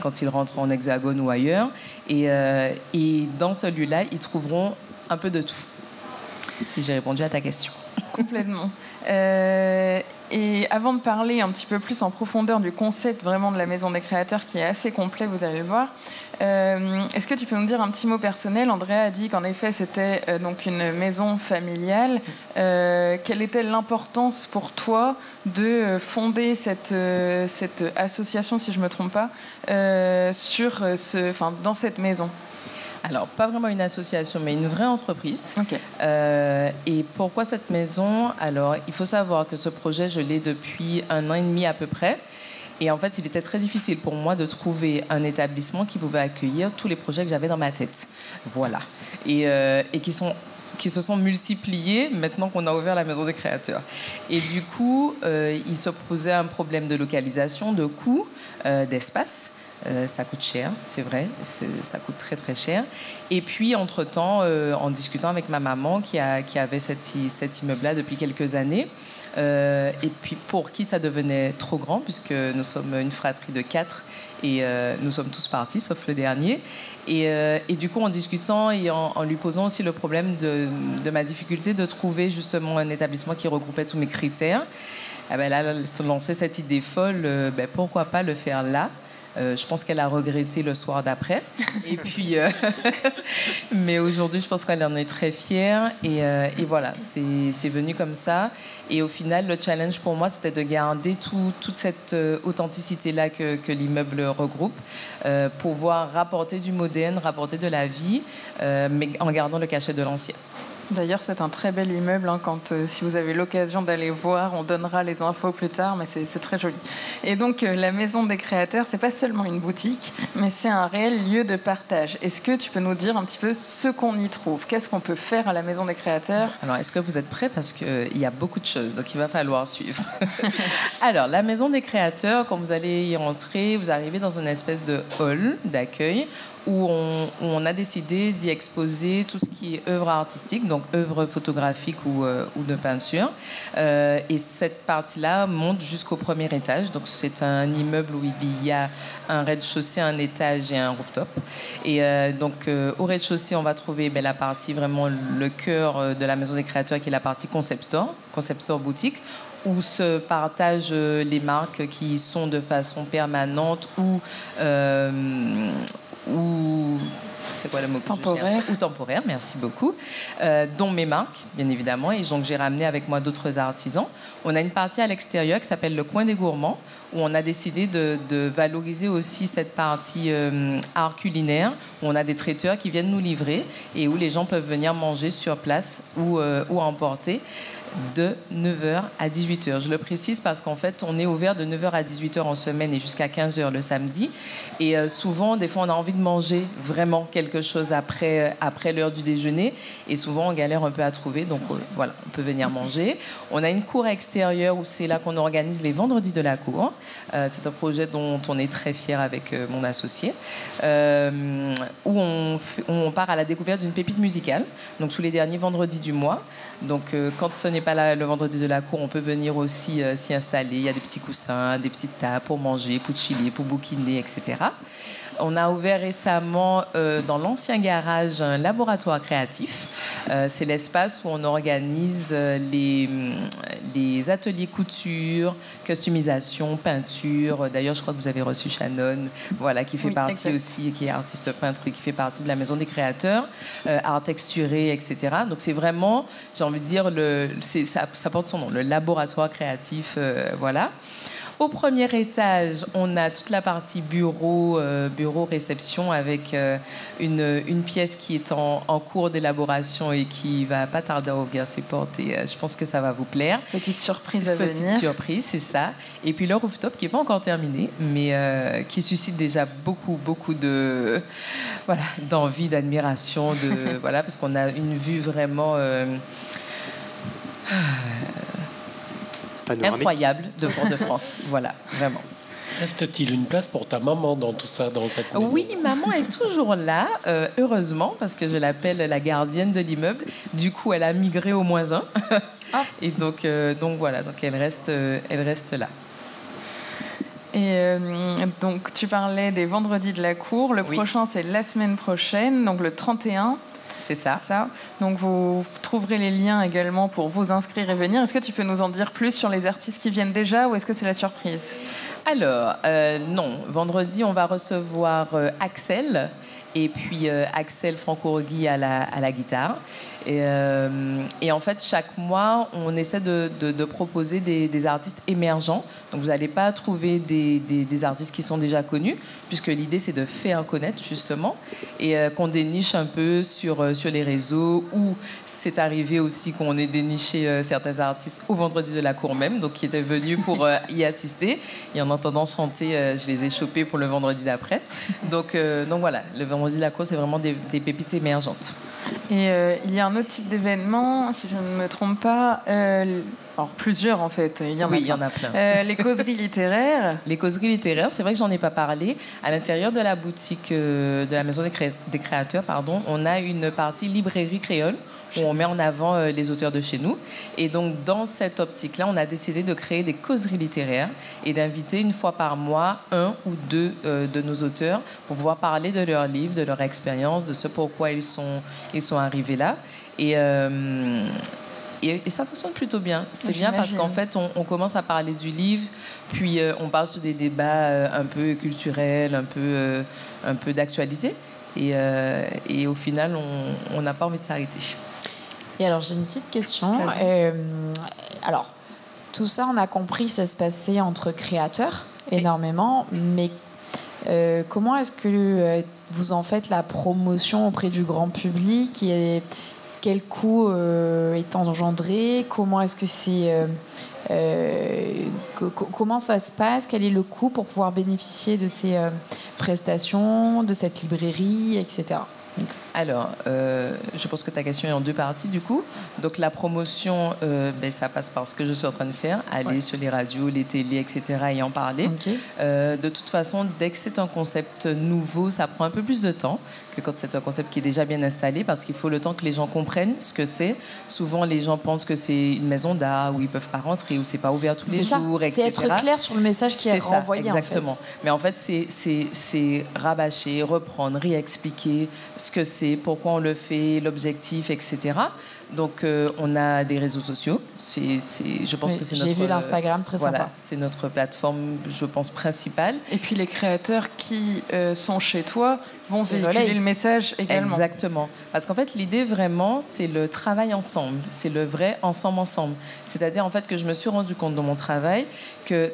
quand ils rentrent en Hexagone ou ailleurs. Et dans ce lieu-là, ils trouveront un peu de tout. Si j'ai répondu à ta question. Complètement. Et avant de parler un petit peu plus en profondeur du concept vraiment de la Maison des Créateurs, qui est assez complet, vous allez le voir, est-ce que tu peux nous dire un petit mot personnel? Andrea a dit qu'en effet, c'était donc une maison familiale. Quelle était l'importance pour toi de fonder cette association, si je ne me trompe pas, dans cette maison? Alors, pas vraiment une association, mais une vraie entreprise. Okay. Et pourquoi cette maison? Alors, il faut savoir que ce projet, je l'ai depuis 1 an et demi à peu près. Et en fait, il était très difficile pour moi de trouver un établissement qui pouvait accueillir tous les projets que j'avais dans ma tête. Voilà. Et qui se sont multipliés maintenant qu'on a ouvert la Maison des Créateurs. Et du coup, il se posait un problème de localisation, de coût, d'espace. Ça coûte cher, c'est vrai, ça coûte très très cher. Et puis entre-temps, en discutant avec ma maman qui avait cet immeuble-là depuis quelques années, et puis pour qui ça devenait trop grand, puisque nous sommes une fratrie de 4 et nous sommes tous partis, sauf le dernier. Et du coup, en discutant et en lui posant aussi le problème de ma difficulté de trouver justement un établissement qui regroupait tous mes critères, elle a lancé cette idée folle, pourquoi pas le faire là? Je pense qu'elle a regretté le soir d'après. Et puis, mais aujourd'hui, je pense qu'elle en est très fière. Et voilà, c'est venu comme ça. Et au final, le challenge pour moi, c'était de garder toute cette authenticité-là que l'immeuble regroupe, pouvoir rapporter du moderne, rapporter de la vie, mais en gardant le cachet de l'ancien. D'ailleurs, c'est un très bel immeuble. Si vous avez l'occasion d'aller voir, on donnera les infos plus tard, mais c'est très joli. Et donc, la Maison des Créateurs, c'est pas seulement une boutique, mais c'est un réel lieu de partage. Est-ce que tu peux nous dire un petit peu ce qu'on y trouve? Qu'est-ce qu'on peut faire à la Maison des Créateurs? Alors, est-ce que vous êtes prêts? Parce qu'il y a beaucoup de choses, donc il va falloir suivre. Alors, la Maison des Créateurs, quand vous allez y rentrer, vous arrivez dans une espèce de hall d'accueil où on a décidé d'y exposer tout ce qui est œuvre artistique, donc œuvre photographique ou de peinture. Et cette partie-là monte jusqu'au premier étage. Donc, c'est un immeuble où il y a un rez-de-chaussée, un étage et un rooftop. Et donc, au rez-de-chaussée, on va trouver la partie vraiment le cœur de la Maison des Créateurs, qui est la partie concept store boutique, où se partagent les marques qui sont de façon permanente ou c'est quoi le mot temporaire. Ou temporaire, merci beaucoup, dont mes marques, bien évidemment. Et donc, j'ai ramené avec moi d'autres artisans. On a une partie à l'extérieur qui s'appelle le Coin des Gourmands, où on a décidé de valoriser aussi cette partie art culinaire, où on a des traiteurs qui viennent nous livrer et où les gens peuvent venir manger sur place ou emporter, de 9h à 18h. Je le précise parce qu'en fait, on est ouvert de 9h à 18h en semaine et jusqu'à 15h le samedi. Et souvent, des fois, on a envie de manger vraiment quelque chose après l'heure du déjeuner. Et souvent, on galère un peu à trouver. Donc, voilà, on peut venir manger. On a une cour extérieure où c'est là qu'on organise les vendredis de la cour. C'est un projet dont on est très fiers avec mon associé. Où on part à la découverte d'une pépite musicale. Donc, tous les derniers vendredis du mois. Donc, quand ce n'est pas là le vendredi de la cour, on peut venir aussi s'y installer. Il y a des petits coussins, des petites tables pour manger, pour chiller, pour bouquiner, etc. On a ouvert récemment dans l'ancien garage un laboratoire créatif. C'est l'espace où on organise les ateliers couture, customisation, peinture. D'ailleurs, je crois que vous avez reçu Shannon, voilà, qui fait partie aussi, qui est artiste peintre et qui fait partie de la Maison des Créateurs, art texturé, etc. Donc c'est vraiment, j'ai envie de dire, ça porte son nom, le laboratoire créatif, voilà. Au premier étage, on a toute la partie bureau-réception avec une pièce qui est en cours d'élaboration et qui va pas tarder à ouvrir ses portes. Et je pense que ça va vous plaire. Petite surprise à venir. Petite surprise, c'est ça. Et puis le rooftop qui n'est pas encore terminé, mais qui suscite déjà beaucoup de d'envie, d'admiration, voilà, parce qu'on a une vue vraiment incroyable de Fort-de-France. Voilà, vraiment. Reste-t-il une place pour ta maman dans tout ça, dans cette maison? Oui, maman est toujours là, heureusement, parce que je l'appelle la gardienne de l'immeuble. Du coup, elle a migré au -1. Et donc voilà, donc elle reste là. Et donc, tu parlais des vendredis de la cour. Le prochain, c'est la semaine prochaine, donc le 31. C'est ça. Donc, vous trouverez les liens également pour vous inscrire et venir. Est-ce que tu peux nous en dire plus sur les artistes qui viennent déjà ou est-ce que c'est la surprise? Alors, non. Vendredi, on va recevoir Axel. Et puis Axel Franco-Rogui à la guitare. Et en fait, chaque mois, on essaie de proposer des artistes émergents. Donc, vous n'allez pas trouver des artistes qui sont déjà connus, puisque l'idée, c'est de faire connaître, justement, et qu'on déniche un peu sur les réseaux, ou c'est arrivé aussi qu'on ait déniché certains artistes au Vendredi de la Cour même, donc qui étaient venus pour y assister. Et en entendant chanter, je les ai chopés pour le vendredi d'après. Donc voilà, le Vendredi de la Cour, c'est vraiment des pépites émergentes. Et il y a un autre type d'événement, si je ne me trompe pas, alors plusieurs en fait, il y en a plein. Les causeries littéraires. Les causeries littéraires, c'est vrai que j'en ai pas parlé. À l'intérieur de la boutique de la Maison des Créateurs, on a une partie librairie créole où on met en avant les auteurs de chez nous. Et donc dans cette optique-là, on a décidé de créer des causeries littéraires et d'inviter une fois par mois un ou deux de nos auteurs pour pouvoir parler de leurs livres, de leur expérience, de ce pourquoi ils sont arrivés là. Et ça fonctionne plutôt bien. C'est bien parce qu'en fait, on commence à parler du livre, puis on parle sur des débats un peu culturels, un peu d'actualité. Et au final, on n'a pas envie de s'arrêter. Et alors, j'ai une petite question. Alors, tout ça, on a compris, ça se passait entre créateurs, énormément. Mais comment est-ce que vous en faites la promotion auprès du grand public et quel coût est engendré? Comment est-ce que c'est comment ça se passe? Quel est le coût pour pouvoir bénéficier de ces prestations, de cette librairie, etc. Alors, je pense que ta question est en deux parties, du coup. Donc, la promotion, ça passe par ce que je suis en train de faire, aller sur les radios, les télés, etc., et en parler. De toute façon, dès que c'est un concept nouveau, ça prend un peu plus de temps que quand c'est un concept qui est déjà bien installé, parce qu'il faut le temps que les gens comprennent ce que c'est. Souvent, les gens pensent que c'est une maison d'art où ils ne peuvent pas rentrer, où c'est pas ouvert tous les jours, etc. C'est être clair sur le message qui est renvoyé, exactement. En fait. Mais en fait, c'est rabâcher, reprendre, réexpliquer ce que c'est, pourquoi on le fait, l'objectif, etc. Donc, on a des réseaux sociaux. Je pense que c'est notre... J'ai vu l'Instagram, très sympa. C'est notre plateforme, je pense, principale. Et puis, les créateurs qui sont chez toi vont véhiculer le message également. Exactement. Parce qu'en fait, l'idée, vraiment, c'est le travail ensemble. C'est le vrai ensemble. C'est-à-dire, en fait, que je me suis rendu compte dans mon travail que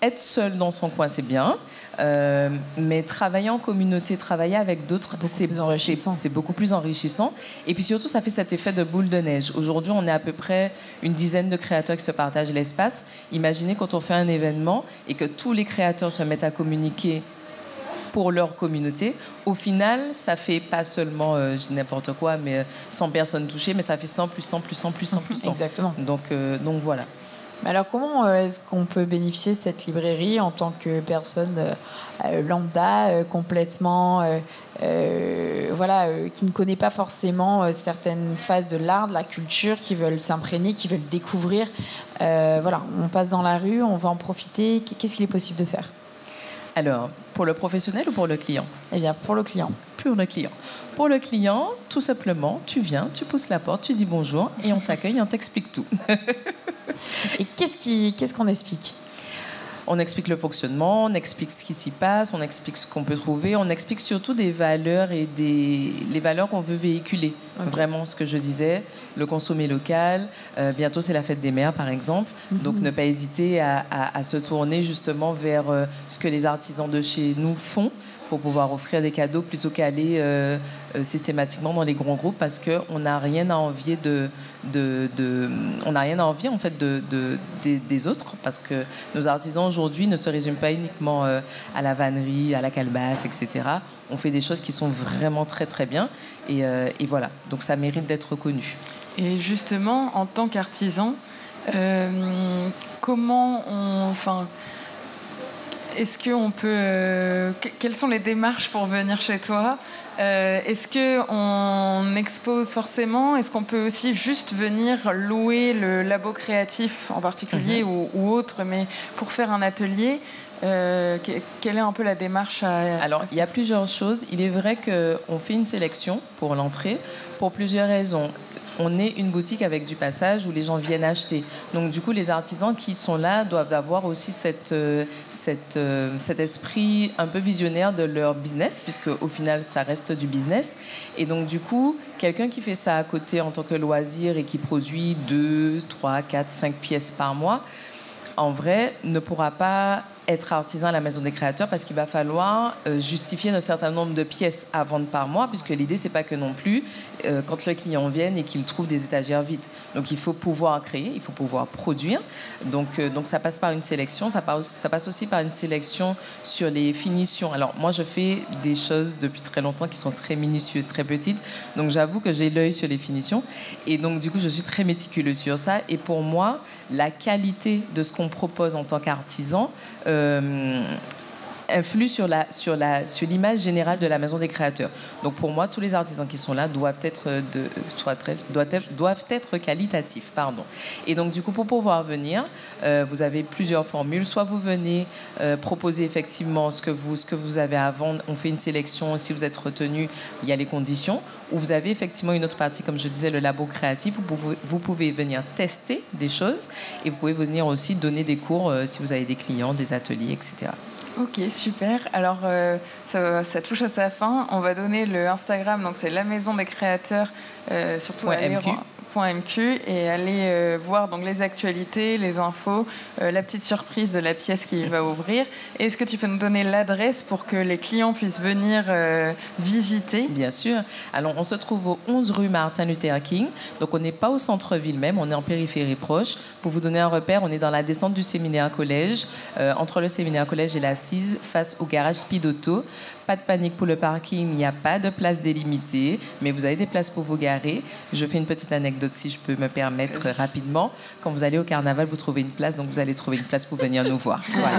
être seul dans son coin, c'est bien, mais travailler en communauté, travailler avec d'autres, c'est beaucoup plus enrichissant. Et puis surtout, ça fait cet effet de boule de neige. Aujourd'hui, on est à peu près une dizaine de créateurs qui se partagent l'espace. Imaginez quand on fait un événement et que tous les créateurs se mettent à communiquer pour leur communauté. Au final, ça fait pas seulement, je dis n'importe quoi, mais 100 personnes touchées, mais ça fait 100 plus 100 plus 100 plus 100 plus 100. Exactement. Donc voilà. Mais alors, comment est-ce qu'on peut bénéficier de cette librairie en tant que personne lambda, complètement, qui ne connaît pas forcément certaines phases de l'art, de la culture, qui veulent s'imprégner, qui veulent découvrir. On passe dans la rue, on va en profiter. Qu'est-ce qu'il est possible de faire? Alors, pour le professionnel ou pour le client? Eh bien, pour le client. Pour le client. Pour le client, tout simplement, tu viens, tu pousses la porte, tu dis bonjour et on t'accueille, on t'explique tout. Et qu'est-ce qu'on explique? On explique le fonctionnement, on explique ce qui s'y passe, on explique ce qu'on peut trouver, on explique surtout des valeurs et les valeurs qu'on veut véhiculer. Okay. Vraiment, ce que je disais, le consommer local. Bientôt, c'est la fête des mères, par exemple. Donc, ne pas hésiter à se tourner justement vers ce que les artisans de chez nous font pour pouvoir offrir des cadeaux plutôt qu'aller systématiquement dans les grands groupes, parce qu'on n'a rien à envier on n'a rien à envier en fait des autres, parce que nos artisans aujourd'hui ne se résument pas uniquement à la vannerie, à la calebasse, etc. On fait des choses qui sont vraiment très très bien et voilà, donc ça mérite d'être reconnu. Et justement, en tant qu'artisan, comment est-ce qu'on peut... quelles sont les démarches pour venir chez toi? Est-ce qu'on expose forcément? Est-ce qu'on peut aussi juste venir louer le labo créatif en particulier ou autre, mais pour faire un atelier? Quelle est un peu la démarche Alors, il y a plusieurs choses. Il est vrai qu'on fait une sélection pour l'entrée pour plusieurs raisons. On est une boutique avec du passage où les gens viennent acheter. Donc, du coup, les artisans qui sont là doivent avoir aussi cet esprit un peu visionnaire de leur business, puisque au final, ça reste du business. Et donc, du coup, quelqu'un qui fait ça à côté en tant que loisir et qui produit 2, 3, 4, 5 pièces par mois, en vrai, ne pourra pas être artisan à la Maison des Créateurs parce qu'il va falloir justifier un certain nombre de pièces à vendre par mois, puisque l'idée, c'est pas que non plus, quand le client vient et qu'il trouve des étagères vides. Donc, il faut pouvoir créer, il faut pouvoir produire. Donc ça passe par une sélection, ça passe aussi par une sélection sur les finitions. Alors, moi, je fais des choses depuis très longtemps qui sont très minutieuses, très petites. Donc, j'avoue que j'ai l'œil sur les finitions. Et donc, du coup, je suis très méticuleuse sur ça. Et pour moi, la qualité de ce qu'on propose en tant qu'artisan influe sur l'image générale de la Maison des Créateurs. Donc pour moi, tous les artisans qui sont là doivent être qualitatifs. Et donc du coup, pour pouvoir venir, vous avez plusieurs formules. Soit vous venez proposer effectivement ce que vous avez à vendre. On fait une sélection. Si vous êtes retenu, il y a les conditions. Ou vous avez effectivement une autre partie, comme je disais, le labo créatif. Vous pouvez venir tester des choses et vous pouvez venir aussi donner des cours si vous avez des clients, des ateliers, etc. Ok, super. Alors, ça touche à sa fin. On va donner le Instagram, donc c'est la Maison des Créateurs, surtout .mq, et aller voir donc les actualités, les infos, la petite surprise de la pièce qui va ouvrir. Est-ce que tu peux nous donner l'adresse pour que les clients puissent venir visiter? Bien sûr. Alors, on se trouve au 11 rue Martin Luther King. Donc, on n'est pas au centre-ville même, on est en périphérie proche. Pour vous donner un repère, on est dans la descente du séminaire collège, entre le séminaire collège et l'Assise, face au garage Speed Auto. Pas de panique pour le parking, il n'y a pas de place délimitée, mais vous avez des places pour vous garer. Je fais une petite anecdote, si je peux me permettre rapidement. Quand vous allez au carnaval, vous trouvez une place, donc vous allez trouver une place pour venir nous voir. Voilà.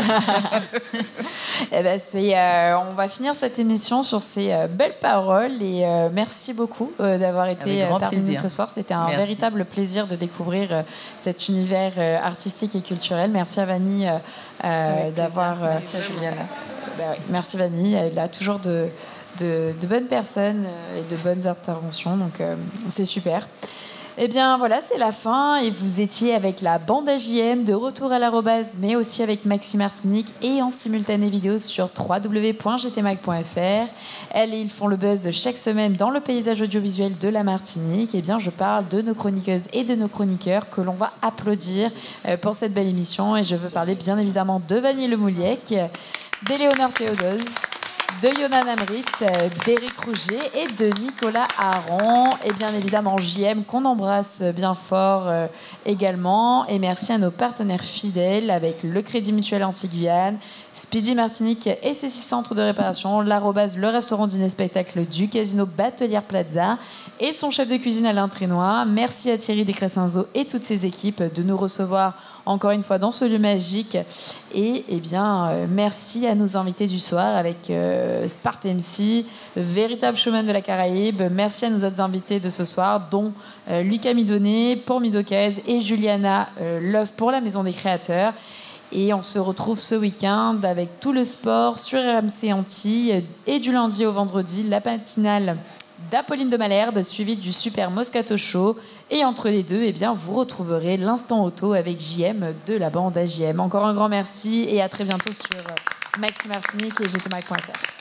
Eh ben, on va finir cette émission sur ces belles paroles et merci beaucoup d'avoir été parmi nous ce soir. C'était un véritable plaisir de découvrir cet univers artistique et culturel. Merci à Vanille d'avoir... Merci à Juliana. Merci Vanille, elle a toujours de bonnes personnes et de bonnes interventions, donc c'est super. Eh bien voilà, c'est la fin et vous étiez avec la bande AJM de retour à l'arrobase, mais aussi avec Maxime Martinique et en simultané vidéo sur www.gtmag.fr. Elles et ils font le buzz chaque semaine dans le paysage audiovisuel de la Martinique. Eh bien je parle de nos chroniqueuses et de nos chroniqueurs que l'on va applaudir pour cette belle émission et je veux parler bien évidemment de Vanille Lemouliec, d'Éléonore Théodose, de Yonan Amrit, d'Éric Rouget et de Nicolas Aron. Et bien évidemment JM qu'on embrasse bien fort également. Et merci à nos partenaires fidèles avec le Crédit Mutuel Antilles-Guyane, Speedy Martinique et ses 6 centres de réparation, l'arrobase, le restaurant dîner spectacle du Casino Batelière Plaza et son chef de cuisine Alain Trénois. Merci à Thierry Descrescenzo et toutes ses équipes de nous recevoir encore une fois dans ce lieu magique. Et merci à nos invités du soir avec Spart MC, véritable showman de la Caraïbe. Merci à nos autres invités de ce soir, dont Lucas Midonnet pour Midocaz et Juliana Love pour la Maison des Créateurs. Et on se retrouve ce week-end avec tout le sport sur RMC Antilles et du lundi au vendredi, la matinale d'Apolline de Malherbe suivie du Super Moscato Show. Et entre les deux, vous retrouverez l'Instant Auto avec JM de la bande AJM. Encore un grand merci et à très bientôt sur Maxime Martinique et gtmag.fr.